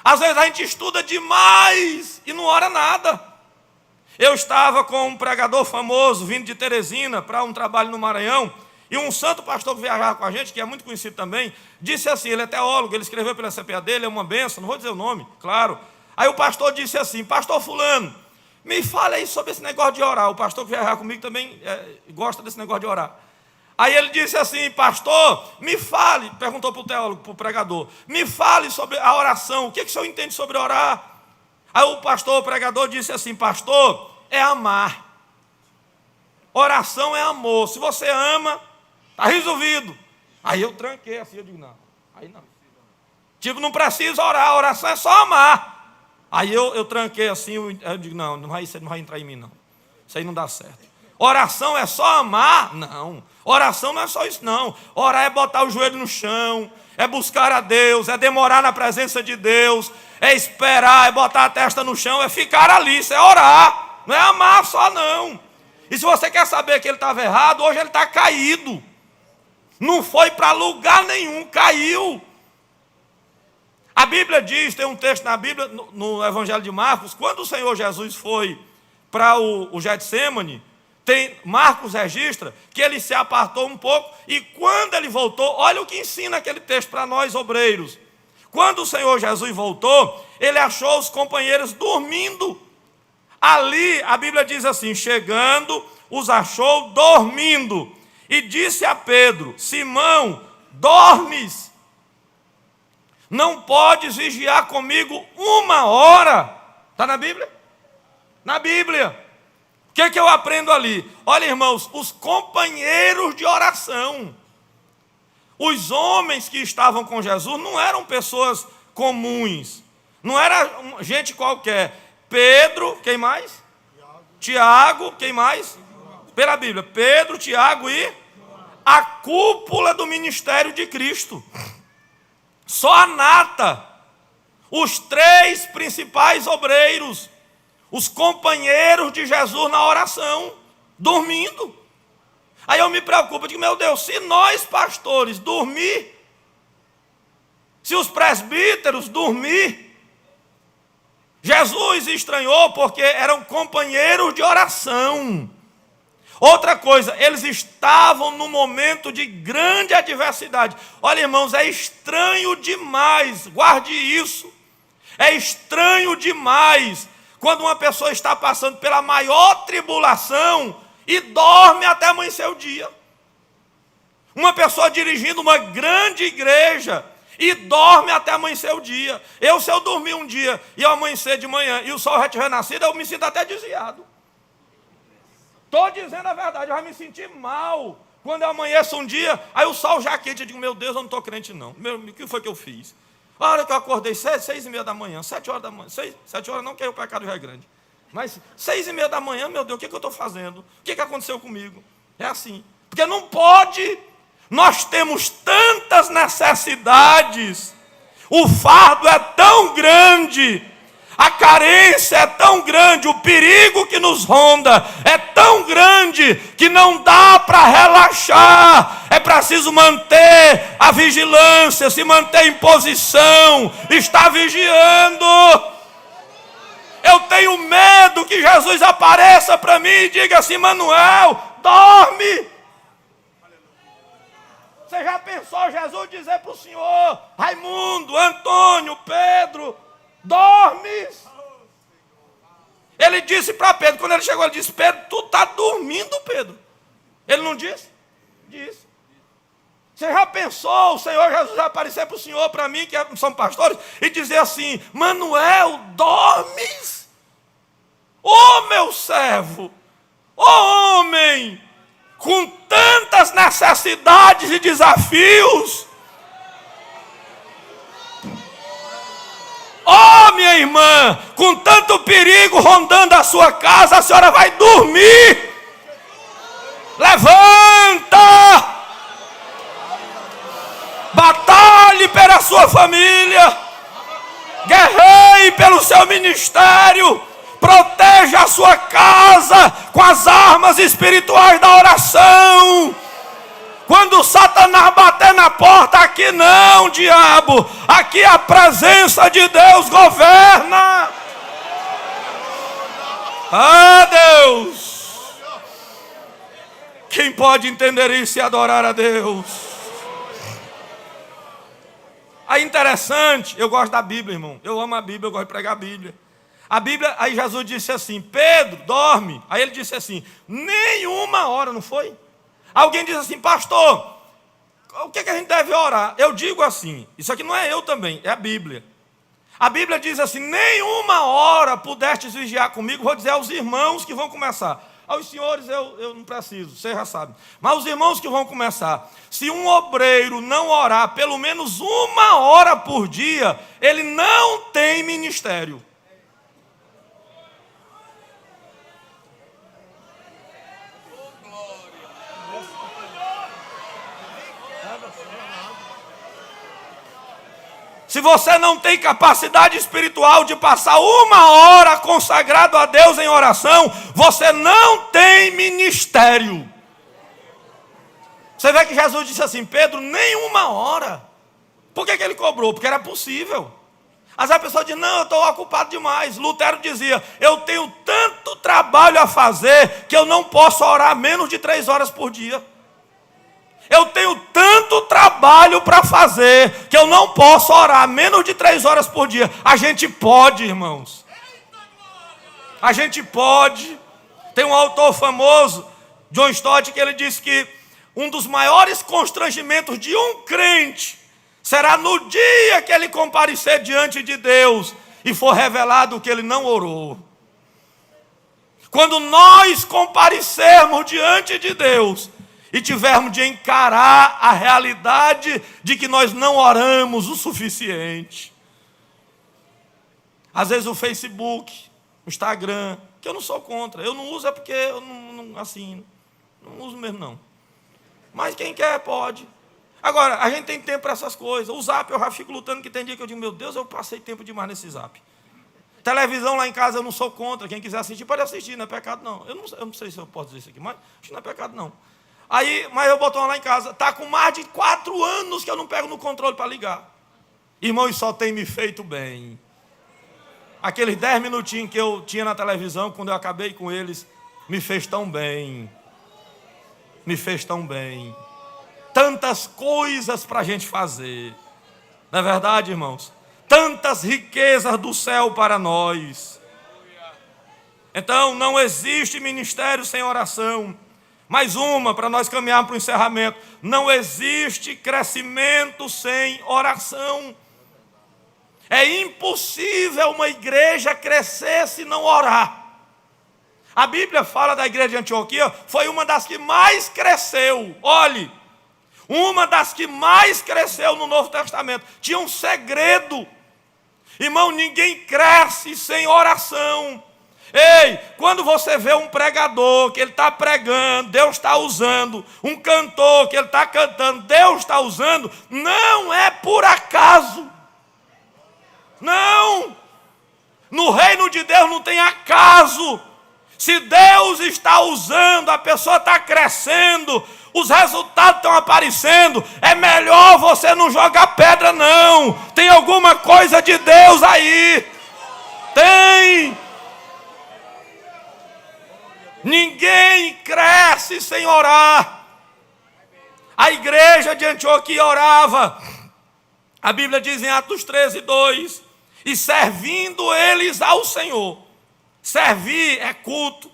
Às vezes a gente estuda demais e não ora nada. Eu estava com um pregador famoso, vindo de Teresina, para um trabalho no Maranhão, e um santo pastor que viajava com a gente, que é muito conhecido também, disse assim, ele é teólogo, ele escreveu pela CPA dele, é uma benção, não vou dizer o nome, claro. Aí o pastor disse assim, pastor fulano, me fale aí sobre esse negócio de orar. O pastor que viajava comigo também gosta desse negócio de orar. Aí ele disse assim, pastor, me fale, perguntou para o teólogo, para o pregador, me fale sobre a oração, o que o senhor entende sobre orar? Aí o pastor, o pregador, disse assim, pastor, é amar. Oração é amor. Se você ama, está resolvido. Aí eu tranquei assim, eu digo, não, aí não. Tipo, não precisa orar, a oração é só amar. Aí eu tranquei assim, eu digo, não, você não vai entrar em mim, não. Isso aí não dá certo. Oração é só amar? Não. Oração não é só isso, não. Orar é botar o joelho no chão, é buscar a Deus, é demorar na presença de Deus, é esperar, é botar a testa no chão, é ficar ali, isso é orar, não é amar só não. E se você quer saber que ele estava errado, hoje ele está caído, não foi para lugar nenhum, caiu. A Bíblia diz, tem um texto na Bíblia, no Evangelho de Marcos, quando o Senhor Jesus foi para o Getsêmani, Marcos registra que ele se apartou um pouco, e quando ele voltou, olha o que ensina aquele texto para nós obreiros. Quando o Senhor Jesus voltou, ele achou os companheiros dormindo. Ali a Bíblia diz assim: chegando, os achou dormindo, e disse a Pedro: Simão, dormes? Não podes vigiar comigo 1 hora? Está na Bíblia? Na Bíblia. O que eu aprendo ali? Olha, irmãos, os companheiros de oração. Os homens que estavam com Jesus não eram pessoas comuns, não era gente qualquer. Pedro, quem mais? Tiago, quem mais? Pela Bíblia, Pedro, Tiago e a cúpula do ministério de Cristo. Só a nata, os 3 principais obreiros, os companheiros de Jesus na oração, dormindo. Aí eu me preocupo, digo, meu Deus, se nós pastores dormir, se os presbíteros dormir, Jesus estranhou porque eram companheiros de oração. Outra coisa, eles estavam num momento de grande adversidade. Olha, irmãos, é estranho demais, guarde isso. É estranho demais quando uma pessoa está passando pela maior tribulação e dorme até amanhecer o dia. Uma pessoa dirigindo uma grande igreja e dorme até amanhecer o dia. Se eu dormir um dia e eu amanhecer de manhã e o sol já tiver nascido, eu me sinto até desviado. Estou dizendo a verdade, eu já me senti mal quando eu amanheço um dia, aí o sol já quente, eu digo, meu Deus, eu não estou crente não. O que foi que eu fiz? A hora que eu acordei, 6h30 da manhã, 7 horas da manhã, 7 horas não, que aí o pecado já é grande. Mas 6h30 da manhã, meu Deus, o que eu estou fazendo? O que aconteceu comigo? É assim, porque não pode. Nós temos tantas necessidades, o fardo é tão grande, a carência é tão grande, o perigo que nos ronda é tão grande que não dá para relaxar. É preciso manter a vigilância, se manter em posição, estar vigiando. Eu tenho medo que Jesus apareça para mim e diga assim: Manuel, dorme. Você já pensou Jesus dizer para o senhor: Raimundo, Antônio, Pedro, dormes? Ele disse para Pedro, quando ele chegou, ele disse: Pedro, tu está dormindo, Pedro? Ele não disse? Disse. Você já pensou o Senhor Jesus aparecer para o senhor, para mim, que são pastores, e dizer assim: Manuel, dormes? Ô meu servo, ô homem, com tantas necessidades e desafios. Ó minha irmã, com tanto perigo rondando a sua casa, a senhora vai dormir. Levanta! Batalhe pela sua família, guerreie pelo seu ministério, proteja a sua casa com as armas espirituais da oração. Quando Satanás bater na porta, aqui não, diabo, aqui a presença de Deus governa. Ah, Deus! Quem pode entender isso e adorar a Deus? Aí interessante, eu gosto da Bíblia, irmão. Eu amo a Bíblia, eu gosto de pregar a Bíblia. A Bíblia, aí Jesus disse assim: Pedro, dorme. Aí ele disse assim: nenhuma hora, não foi? Alguém disse assim: pastor, o que a gente deve orar? Eu digo assim, isso aqui não é eu também, é a Bíblia. A Bíblia diz assim: nenhuma hora pudestes vigiar comigo. Vou dizer aos irmãos que vão começar. Aos senhores eu não preciso, você já sabe. Mas os irmãos que vão começar, se um obreiro não orar pelo menos 1 hora por dia, ele não tem ministério. Se você não tem capacidade espiritual de passar 1 hora consagrado a Deus em oração, você não tem ministério. Você vê que Jesus disse assim: Pedro, nem 1 hora. Por que ele cobrou? Porque era possível. Às vezes a pessoa diz: não, eu estou ocupado demais. Lutero dizia: eu tenho tanto trabalho a fazer que eu não posso orar menos de 3 horas por dia. Eu tenho tanto trabalho para fazer que eu não posso orar menos de 3 horas por dia. A gente pode, irmãos. A gente pode. Tem um autor famoso, John Stott, que ele diz que um dos maiores constrangimentos de um crente será no dia que ele comparecer diante de Deus e for revelado que ele não orou. Quando nós comparecermos diante de Deus e tivermos de encarar a realidade de que nós não oramos o suficiente. Às vezes o Facebook, o Instagram, que eu não sou contra, eu não uso é porque eu não uso mesmo não. Mas quem quer pode. Agora, a gente tem tempo para essas coisas. O Zap eu já fico lutando, que tem dia que eu digo, meu Deus, eu passei tempo demais nesse Zap. Televisão lá em casa eu não sou contra, quem quiser assistir pode assistir, não é pecado não. Eu não sei se eu posso dizer isso aqui, mas acho que não é pecado não. Mas eu boto uma lá em casa, está com mais de 4 anos que eu não pego no controle para ligar. Irmão, isso só tem me feito bem. Aqueles 10 minutinhos que eu tinha na televisão, quando eu acabei com eles, me fez tão bem. Me fez tão bem. Tantas coisas para a gente fazer. Não é verdade, irmãos? Tantas riquezas do céu para nós. Então, não existe ministério sem oração. Mais uma, para nós caminharmos para o encerramento. Não existe crescimento sem oração. É impossível uma igreja crescer se não orar. A Bíblia fala da igreja de Antioquia, foi uma das que mais cresceu. Olhe, uma das que mais cresceu no Novo Testamento. Tinha um segredo. Irmão, ninguém cresce sem oração. Ei, quando você vê um pregador que ele está pregando, Deus está usando, um cantor que ele está cantando, Deus está usando, não é por acaso. Não. No reino de Deus não tem acaso. Se Deus está usando, a pessoa está crescendo, os resultados estão aparecendo, é melhor você não jogar pedra não. Tem alguma coisa de Deus aí. Tem. Ninguém cresce sem orar. A igreja de Antioquia orava. A Bíblia diz em Atos 13:2, e servindo eles ao Senhor. Servir é culto,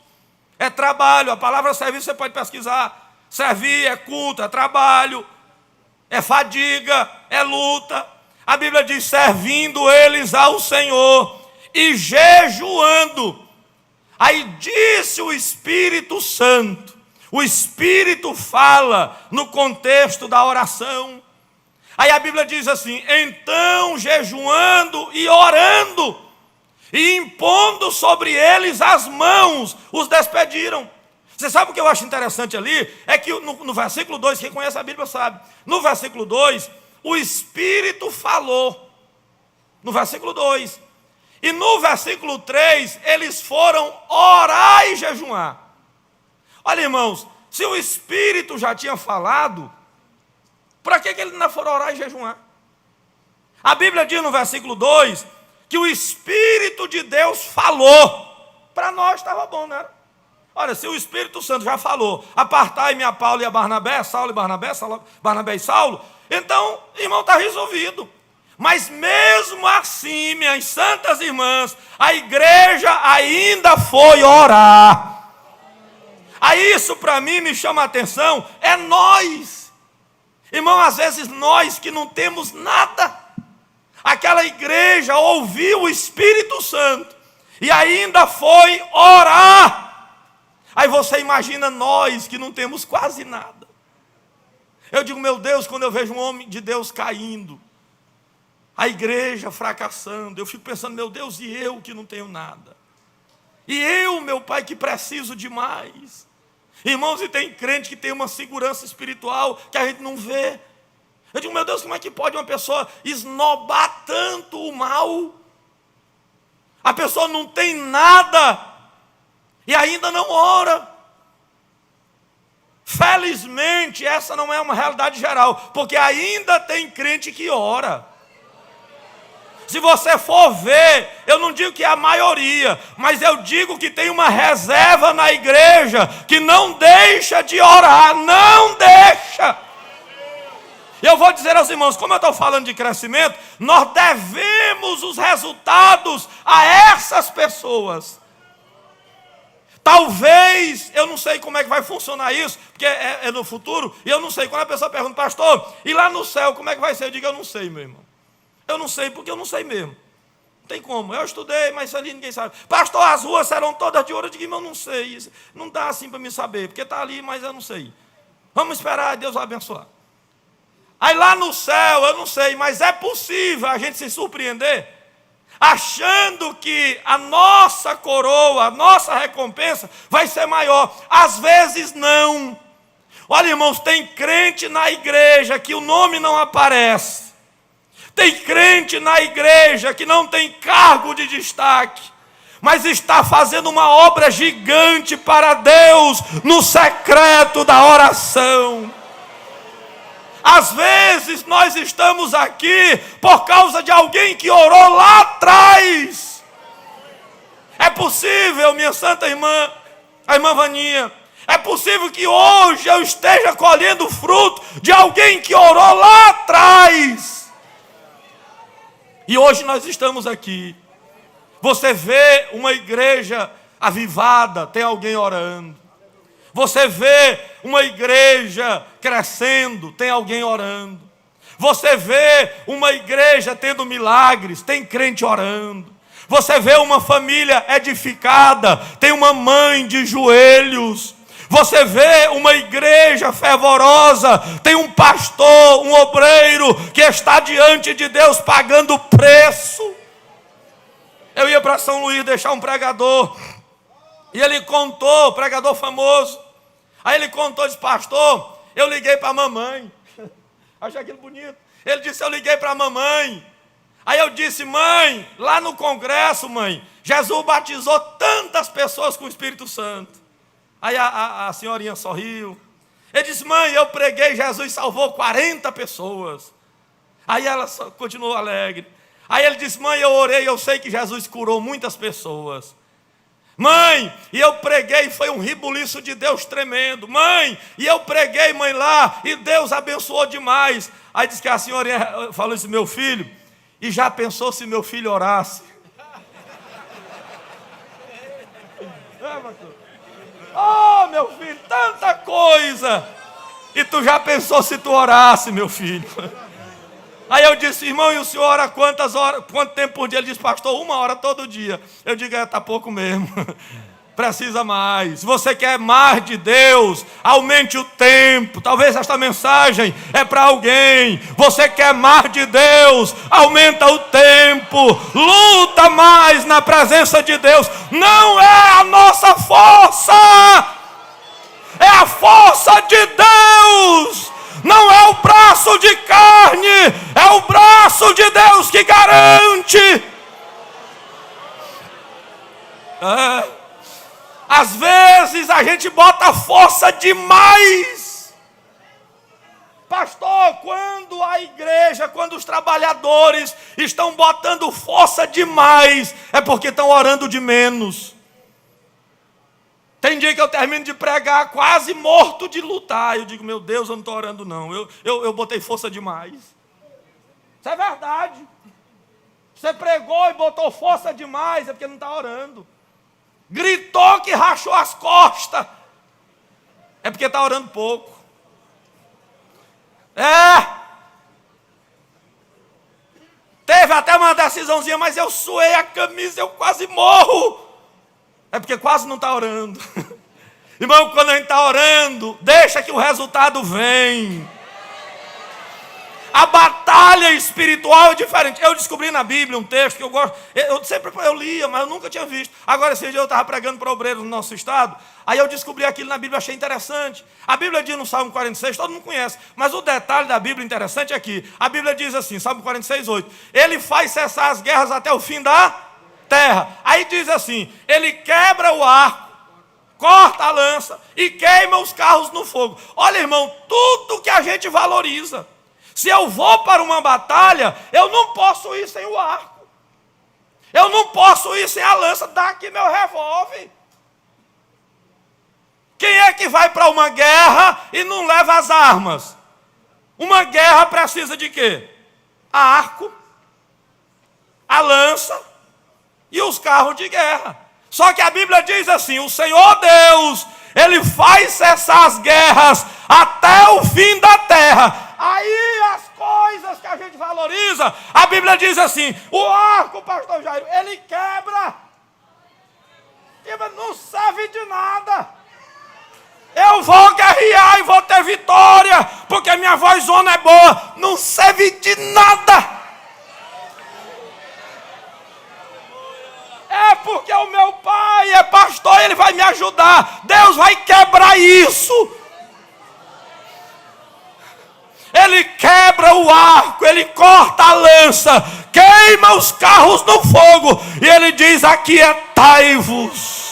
é trabalho. A palavra servir você pode pesquisar. Servir é culto, é trabalho, é fadiga, é luta. A Bíblia diz, servindo eles ao Senhor e jejuando. Aí disse o Espírito Santo. O Espírito fala no contexto da oração. Aí a Bíblia diz assim, então jejuando e orando, e impondo sobre eles as mãos, os despediram. Você sabe o que eu acho interessante ali? É que no versículo 2, quem conhece a Bíblia sabe. No versículo 2, o Espírito falou. No versículo 2. E no versículo 3, eles foram orar e jejuar. Olha, irmãos, se o Espírito já tinha falado, para que eles não foram orar e jejuar? A Bíblia diz no versículo 2, que o Espírito de Deus falou. Para nós estava bom, né? Olha, se o Espírito Santo já falou, apartai-me a Paulo e a Barnabé, Saulo e Barnabé, Barnabé e Saulo, então, irmão, está resolvido. Mas mesmo assim, minhas santas irmãs, a igreja ainda foi orar. Aí isso para mim me chama a atenção, é nós. Irmão, às vezes nós que não temos nada, aquela igreja ouviu o Espírito Santo e ainda foi orar. Aí você imagina nós que não temos quase nada. Eu digo, meu Deus, quando eu vejo um homem de Deus caindo, a igreja fracassando, eu fico pensando, meu Deus, e eu que não tenho nada? E eu, meu Pai, que preciso demais? Irmãos, e tem crente que tem uma segurança espiritual que a gente não vê. Eu digo, meu Deus, como é que pode uma pessoa esnobar tanto o mal? A pessoa não tem nada e ainda não ora. Felizmente, essa não é uma realidade geral, porque ainda tem crente que ora. Se você for ver, eu não digo que é a maioria, mas eu digo que tem uma reserva na igreja que não deixa de orar, não deixa. Eu vou dizer aos irmãos, como eu estou falando de crescimento, nós devemos os resultados a essas pessoas. Talvez, eu não sei como é que vai funcionar isso, porque é no futuro, e eu não sei. Quando a pessoa pergunta, pastor, e lá no céu, como é que vai ser? Eu digo, eu não sei, meu irmão. Eu não sei, porque eu não sei mesmo. Não tem como. Eu estudei, mas ali ninguém sabe. Pastor, as ruas serão todas de ouro. Eu digo, mas eu não sei. Isso não dá assim para me saber, porque está ali, mas eu não sei. Vamos esperar, Deus vai abençoar. Aí lá no céu, eu não sei, mas é possível a gente se surpreender, achando que a nossa coroa, a nossa recompensa vai ser maior. Às vezes não. Olha, irmãos, tem crente na igreja que o nome não aparece. Tem crente na igreja que não tem cargo de destaque, mas está fazendo uma obra gigante para Deus no secreto da oração. Às vezes nós estamos aqui por causa de alguém que orou lá atrás. É possível, minha santa irmã, a irmã Vaninha, é possível que hoje eu esteja colhendo fruto de alguém que orou lá atrás. E hoje nós estamos aqui. Você vê uma igreja avivada, tem alguém orando. Você vê uma igreja crescendo, tem alguém orando. Você vê uma igreja tendo milagres, tem crente orando. Você vê uma família edificada, tem uma mãe de joelhos. Você vê uma igreja fervorosa, tem um pastor, um obreiro que está diante de Deus pagando preço. Eu ia para São Luís deixar um pregador, e ele contou, pregador famoso. Aí ele contou, disse, pastor, eu liguei para a mamãe. Achei aquilo bonito. Ele disse, eu liguei para a mamãe. Aí eu disse, mãe, lá no congresso, mãe, Jesus batizou tantas pessoas com o Espírito Santo. Aí a senhorinha sorriu. Ele disse, mãe, eu preguei, Jesus salvou 40 pessoas. Aí ela continuou alegre. Aí ele disse, mãe, eu orei, eu sei que Jesus curou muitas pessoas. Mãe, e eu preguei, foi um ribuliço de Deus tremendo. Mãe, e eu preguei, mãe, lá, e Deus abençoou demais. Aí disse que a senhorinha falou isso, meu filho, e já pensou se meu filho orasse? Oh, meu filho, tanta coisa. E tu já pensou se tu orasse, meu filho? Aí eu disse, irmão, e o senhor ora quantas horas, quanto tempo por dia? Ele disse, pastor, 1 hora todo dia. Eu digo, está pouco mesmo. Precisa mais. Se você quer mais de Deus, aumente o tempo. Talvez esta mensagem é para alguém. Você quer mais de Deus, aumenta o tempo. Luta mais na presença de Deus. Não é a nossa força, é a força de Deus. Não é o braço de carne, é o braço de Deus que garante. Às vezes a gente bota força demais. Pastor, quando a igreja, quando os trabalhadores estão botando força demais, é porque estão orando de menos. Tem dia que eu termino de pregar quase morto de lutar. Eu digo, meu Deus, eu não estou orando não. Eu botei força demais. Isso é verdade. Você pregou e botou força demais, é porque não está orando. Gritou que rachou as costas, é porque está orando pouco. Teve até uma decisãozinha, mas eu suei a camisa, eu quase morro. É porque quase não está orando. Irmão, quando a gente está orando, deixa que o resultado vem. A batalha espiritual é diferente. Eu descobri na Bíblia um texto que eu gosto. Eu lia, mas eu nunca tinha visto. Agora, esse dia eu estava pregando para obreiros no nosso estado. Aí eu descobri aquilo na Bíblia, achei interessante. A Bíblia diz no Salmo 46, todo mundo conhece. Mas o detalhe da Bíblia interessante é que a Bíblia diz assim, Salmo 46, 8. Ele faz cessar as guerras até o fim da terra. Aí diz assim, ele quebra o arco, corta a lança e queima os carros no fogo. Olha, irmão, tudo que a gente valoriza. Se eu vou para uma batalha, eu não posso ir sem o arco. Eu não posso ir sem a lança. Dá aqui meu revólver. Quem é que vai para uma guerra e não leva as armas? Uma guerra precisa de quê? Arco, a lança e os carros de guerra. Só que a Bíblia diz assim: o Senhor Deus, Ele faz cessar as guerras até o fim da terra. Aí as coisas que a gente valoriza, a Bíblia diz assim: o arco, pastor Jairo, ele quebra. Não serve de nada. Eu vou guerrear e vou ter vitória, porque minha vozona é boa. Não serve de nada. É porque o meu pai é pastor, ele vai me ajudar. Deus vai quebrar isso. Ele quebra o arco, ele corta a lança, queima os carros no fogo. E ele diz: aquietai-vos.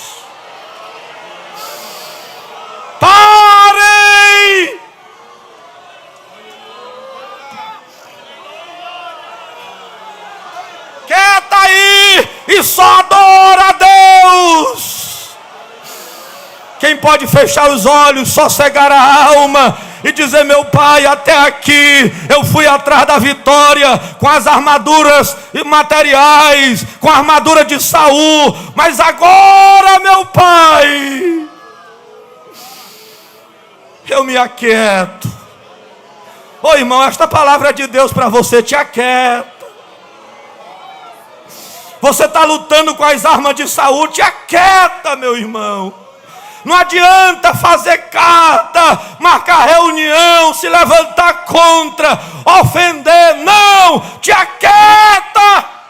Parem! Quieta aí e só adora a Deus. Quem pode fechar os olhos, sossegar a alma e dizer: meu pai, até aqui eu fui atrás da vitória com as armaduras materiais, com a armadura de Saul, mas agora, meu pai, eu me aquieto. Ô irmão, esta palavra é de Deus para você: te aquieta. Você está lutando com as armas de Saul, te aquieta, meu irmão. Não adianta fazer carta, marcar reunião, se levantar contra, ofender. Não, te aquieta.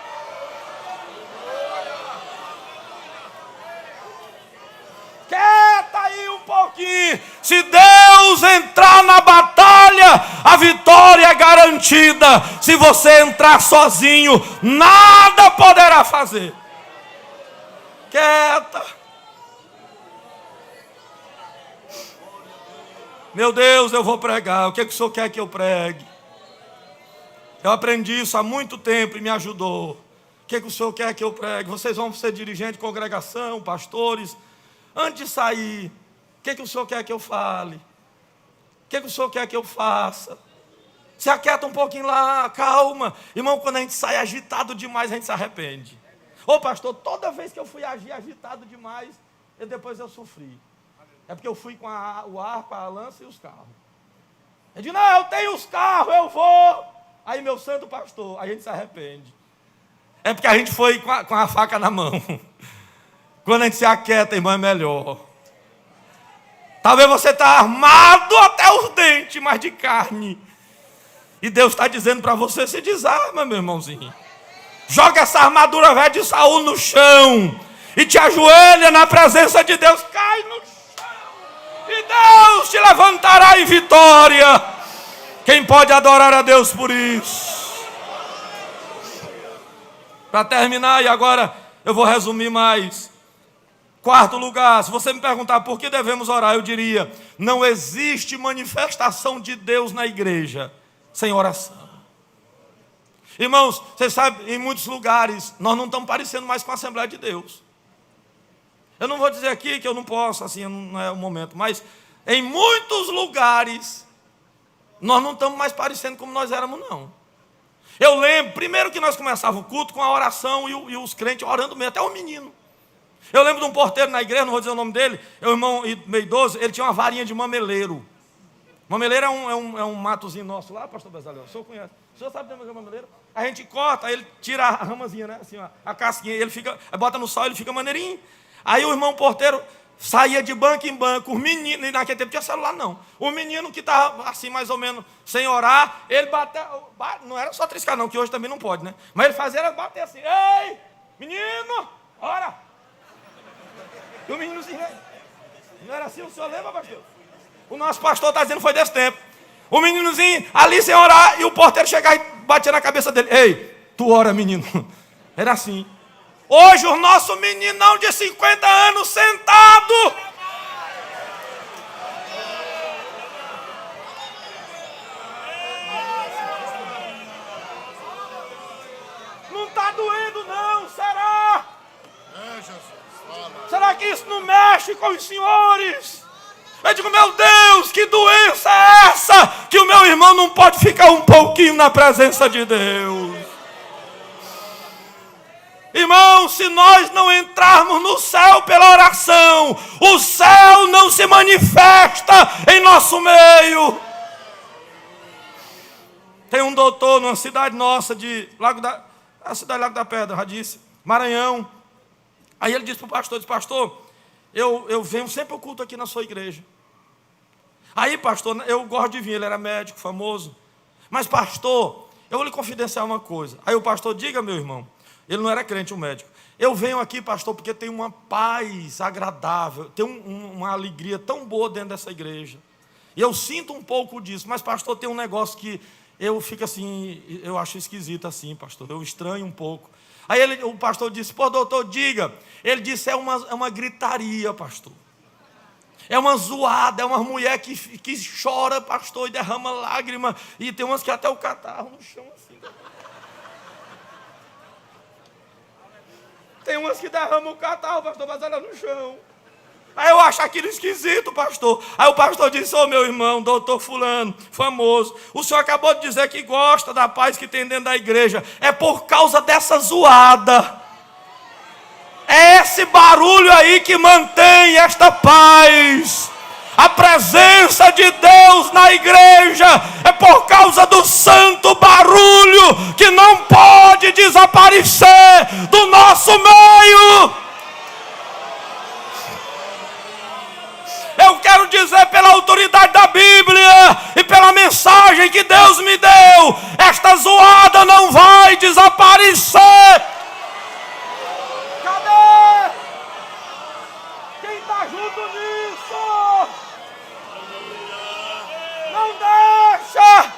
Quieta aí um pouquinho. Se Deus entrar na batalha, a vitória é garantida. Se você entrar sozinho, nada poderá fazer. Quieta. Meu Deus, eu vou pregar. O que o senhor quer que eu pregue? Eu aprendi isso há muito tempo e me ajudou. O que o senhor quer que eu pregue? Vocês vão ser dirigente de congregação, pastores. Antes de sair, o que o senhor quer que eu fale? O que o senhor quer que eu faça? Se aquieta um pouquinho lá, calma. Irmão, quando a gente sai agitado demais, a gente se arrepende. Ô pastor, toda vez que eu fui agir agitado demais, depois eu sofri. É porque eu fui com o arco, a lança e os carros. Eu digo: não, eu tenho os carros, eu vou. Aí meu santo pastor, a gente se arrepende. É porque a gente foi com a faca na mão. Quando a gente se aquieta, irmão, é melhor. Talvez você está armado até os dentes, mas de carne. E Deus está dizendo para você: se desarma, meu irmãozinho. Joga essa armadura velha de Saul no chão. E te ajoelha na presença de Deus. Cai no chão. E Deus te levantará em vitória. Quem pode adorar a Deus por isso? Para terminar, e agora eu vou resumir mais. Quarto lugar, se você me perguntar por que devemos orar, eu diria: não existe manifestação de Deus na igreja sem oração. Irmãos, vocês sabem, em muitos lugares nós não estamos parecendo mais com a Assembleia de Deus. Eu não vou dizer aqui que eu não posso, assim, não é o momento, mas em muitos lugares nós não estamos mais parecendo como nós éramos, não. Eu lembro, primeiro que nós começávamos o culto com a oração e os crentes orando mesmo, até o menino. Eu lembro de um porteiro na igreja, não vou dizer o nome dele, é um irmão meio idoso, ele tinha uma varinha de mameleiro. Mameleiro é um matozinho nosso lá, pastor Bezalel, o senhor conhece. O senhor sabe de mameleiro? A gente corta, aí ele tira a ramazinha, né? Assim, ó, a casquinha, ele fica, bota no sol, ele fica maneirinho. Aí o irmão porteiro saía de banco em banco, os meninos, e naquele tempo não tinha celular não. O menino que estava assim mais ou menos sem orar, ele bateu, não era só triscar não, que hoje também não pode, né? Mas ele fazia era bater assim: ei, menino, ora! E o menino se não era assim, o senhor lembra, pastor? O nosso pastor está dizendo que foi desse tempo. O meninozinho ali sem orar, e o porteiro chegava e batia na cabeça dele: ei, tu ora, menino. Era assim. Hoje o nosso meninão de 50 anos sentado. Não está doendo não, será? Jesus, fala. Será que isso não mexe com os senhores? Eu digo: meu Deus, que doença é essa? Que o meu irmão não pode ficar um pouquinho na presença de Deus. Irmão, Irmão, se nós não entrarmos no céu pela oração, o céu não se manifesta em nosso meio. Tem um doutor numa cidade nossa, a cidade de Lago da Pedra, Radice, Maranhão. Aí ele disse para o pastor, pastor, eu venho sempre ao culto aqui na sua igreja. Aí, pastor, eu gosto de vir, ele era médico, famoso. Mas, pastor, eu vou lhe confidenciar uma coisa. Aí o pastor, diga, meu irmão, ele não era crente, um médico. Eu venho aqui, pastor, porque tem uma paz agradável, tem uma alegria tão boa dentro dessa igreja. E eu sinto um pouco disso, mas, pastor, tem um negócio que eu fico assim, eu acho esquisito assim, pastor, eu estranho um pouco. Aí o pastor disse, pô, doutor, diga. Ele disse, é uma gritaria, pastor. É uma zoada, é uma mulher que chora, pastor, e derrama lágrima. E tem umas que até o catarro no chão assim. Tem umas que derramam o catarro, pastor, mas ela no chão. Aí eu acho aquilo esquisito, pastor. Aí o pastor disse, ô meu irmão, doutor fulano, famoso, o senhor acabou de dizer que gosta da paz que tem dentro da igreja. É por causa dessa zoada. É esse barulho aí que mantém esta paz. A presença de Deus na igreja é por causa do santo barulho que não pode desaparecer do nosso meio. Eu quero dizer pela autoridade da Bíblia e pela mensagem que Deus me deu, esta zoada não vai desaparecer. Cadê? Quem está junto nisso? Não deixa.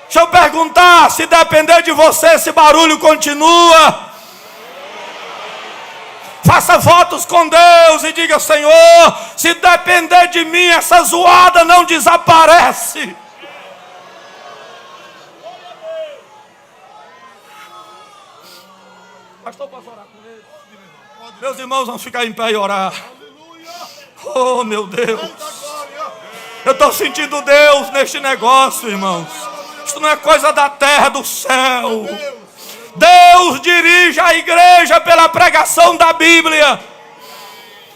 Deixa eu perguntar, se depender de você, esse barulho continua. Faça votos com Deus e diga, Senhor, se depender de mim, essa zoada não desaparece. Pastor, posso orar com ele? Meus irmãos vão ficar em pé e orar. Oh, meu Deus. Eu estou sentindo Deus neste negócio, irmãos. Isto não é coisa da terra, do céu. Deus dirige a igreja pela pregação da Bíblia.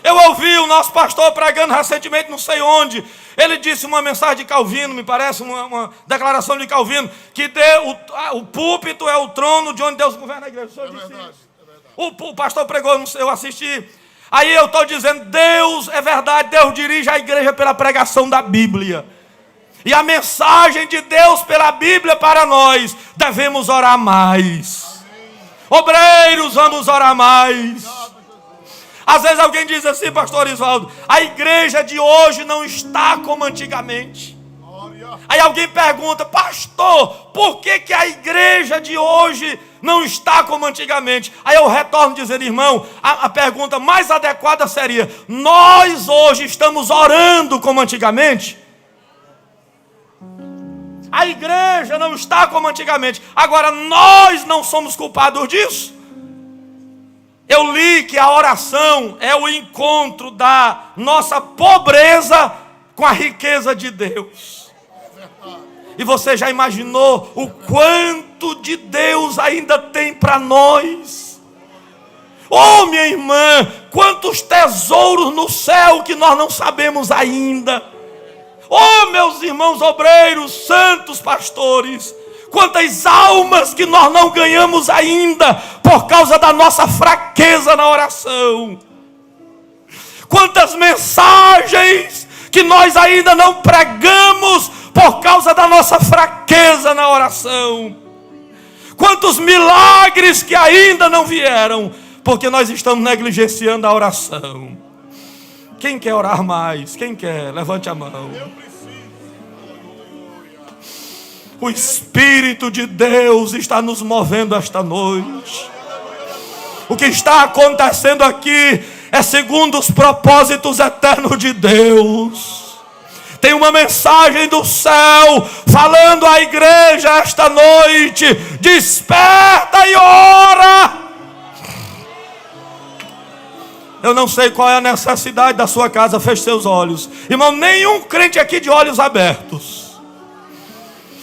Eu ouvi o nosso pastor pregando recentemente, não sei onde. Ele disse uma mensagem de Calvino, me parece, uma declaração de Calvino, que o púlpito é o trono de onde Deus governa a igreja. O senhor disse isso. O pastor pregou, eu assisti. Aí eu estou dizendo, Deus, é verdade, Deus dirige a igreja pela pregação da Bíblia. E a mensagem de Deus pela Bíblia para nós, devemos orar mais. Obreiros, vamos orar mais. Às vezes alguém diz assim, pastor Isvaldo, a igreja de hoje não está como antigamente. Aí alguém pergunta, pastor, por que a igreja de hoje não está como antigamente? Aí eu retorno dizendo, irmão, a pergunta mais adequada seria, nós hoje estamos orando como antigamente? A igreja não está como antigamente. Agora, nós não somos culpados disso. Eu li que a oração é o encontro da nossa pobreza com a riqueza de Deus. E você já imaginou o quanto de Deus ainda tem para nós? Oh, minha irmã, quantos tesouros no céu que nós não sabemos ainda. Oh, meus irmãos obreiros, santos pastores, quantas almas que nós não ganhamos ainda por causa da nossa fraqueza na oração. Quantas mensagens que nós ainda não pregamos por causa da nossa fraqueza na oração. Quantos milagres que ainda não vieram porque nós estamos negligenciando a oração. Quem quer orar mais? Quem quer? Levante a mão. O Espírito de Deus está nos movendo esta noite. O que está acontecendo aqui é segundo os propósitos eternos de Deus. Tem uma mensagem do céu falando à igreja esta noite: desperta e ora. Eu não sei qual é a necessidade da sua casa, feche seus olhos. Irmão, nenhum crente aqui de olhos abertos.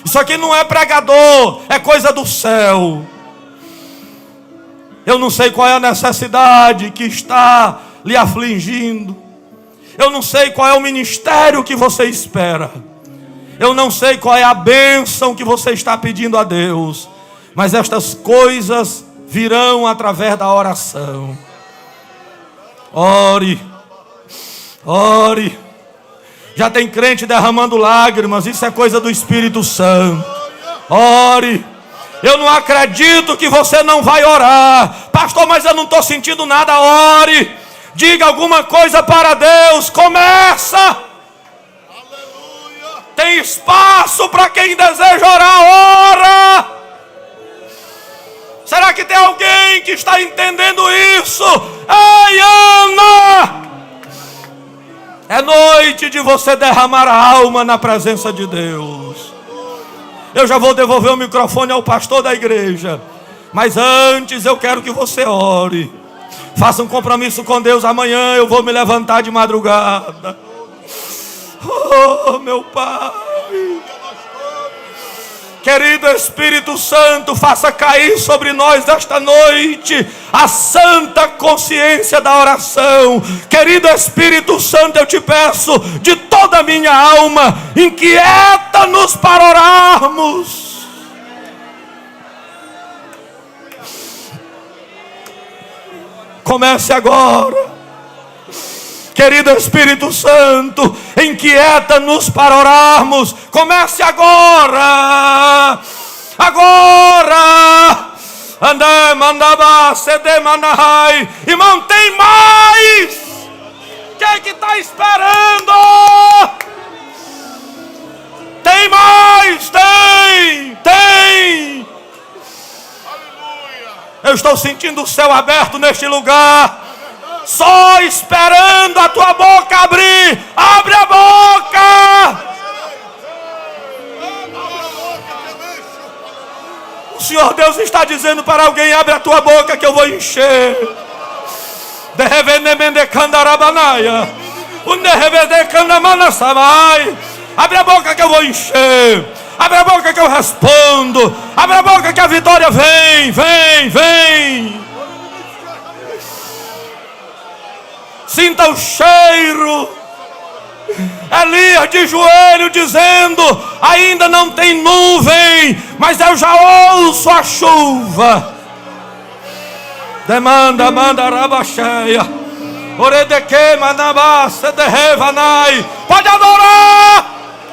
Isso aqui não é pregador, é coisa do céu. Eu não sei qual é a necessidade que está lhe afligindo. Eu não sei qual é o ministério que você espera. Eu não sei qual é a bênção que você está pedindo a Deus. Mas estas coisas virão através da oração. Ore. Ore. Já tem crente derramando lágrimas. Isso é coisa do Espírito Santo. Ore. Eu não acredito que você não vai orar. Pastor, mas eu não estou sentindo nada. Ore. Diga alguma coisa para Deus. Começa. Aleluia. Tem espaço para quem deseja orar. Ora. Será que tem alguém que está entendendo isso? Ei, Ana! É noite de você derramar a alma na presença de Deus. Eu já vou devolver o microfone ao pastor da igreja. Mas antes eu quero que você ore. Faça um compromisso com Deus. Amanhã eu vou me levantar de madrugada. Oh, meu Pai. Querido Espírito Santo, faça cair sobre nós esta noite a santa consciência da oração. Querido Espírito Santo, eu te peço de toda a minha alma, inquieta-nos para orarmos. Comece agora. Querido Espírito Santo, inquieta-nos para orarmos. Comece agora. Agora. Andai, mandaba, cede, manahai. Irmão, tem mais. Quem é que está esperando? Tem mais, tem. Aleluia. Eu estou sentindo o céu aberto neste lugar. Só esperando a tua boca abrir. Abre a boca. O Senhor Deus está dizendo para alguém: abre a tua boca que eu vou encher. Abre a boca que eu vou encher. Abre a boca que eu respondo. Abre a boca que a vitória vem. Sinta o cheiro. Elias de joelho dizendo: ainda não tem nuvem, mas eu já ouço a chuva. Demanda, manda, rabacheia. Oredeque, manabá, sederevanai. Pode adorar.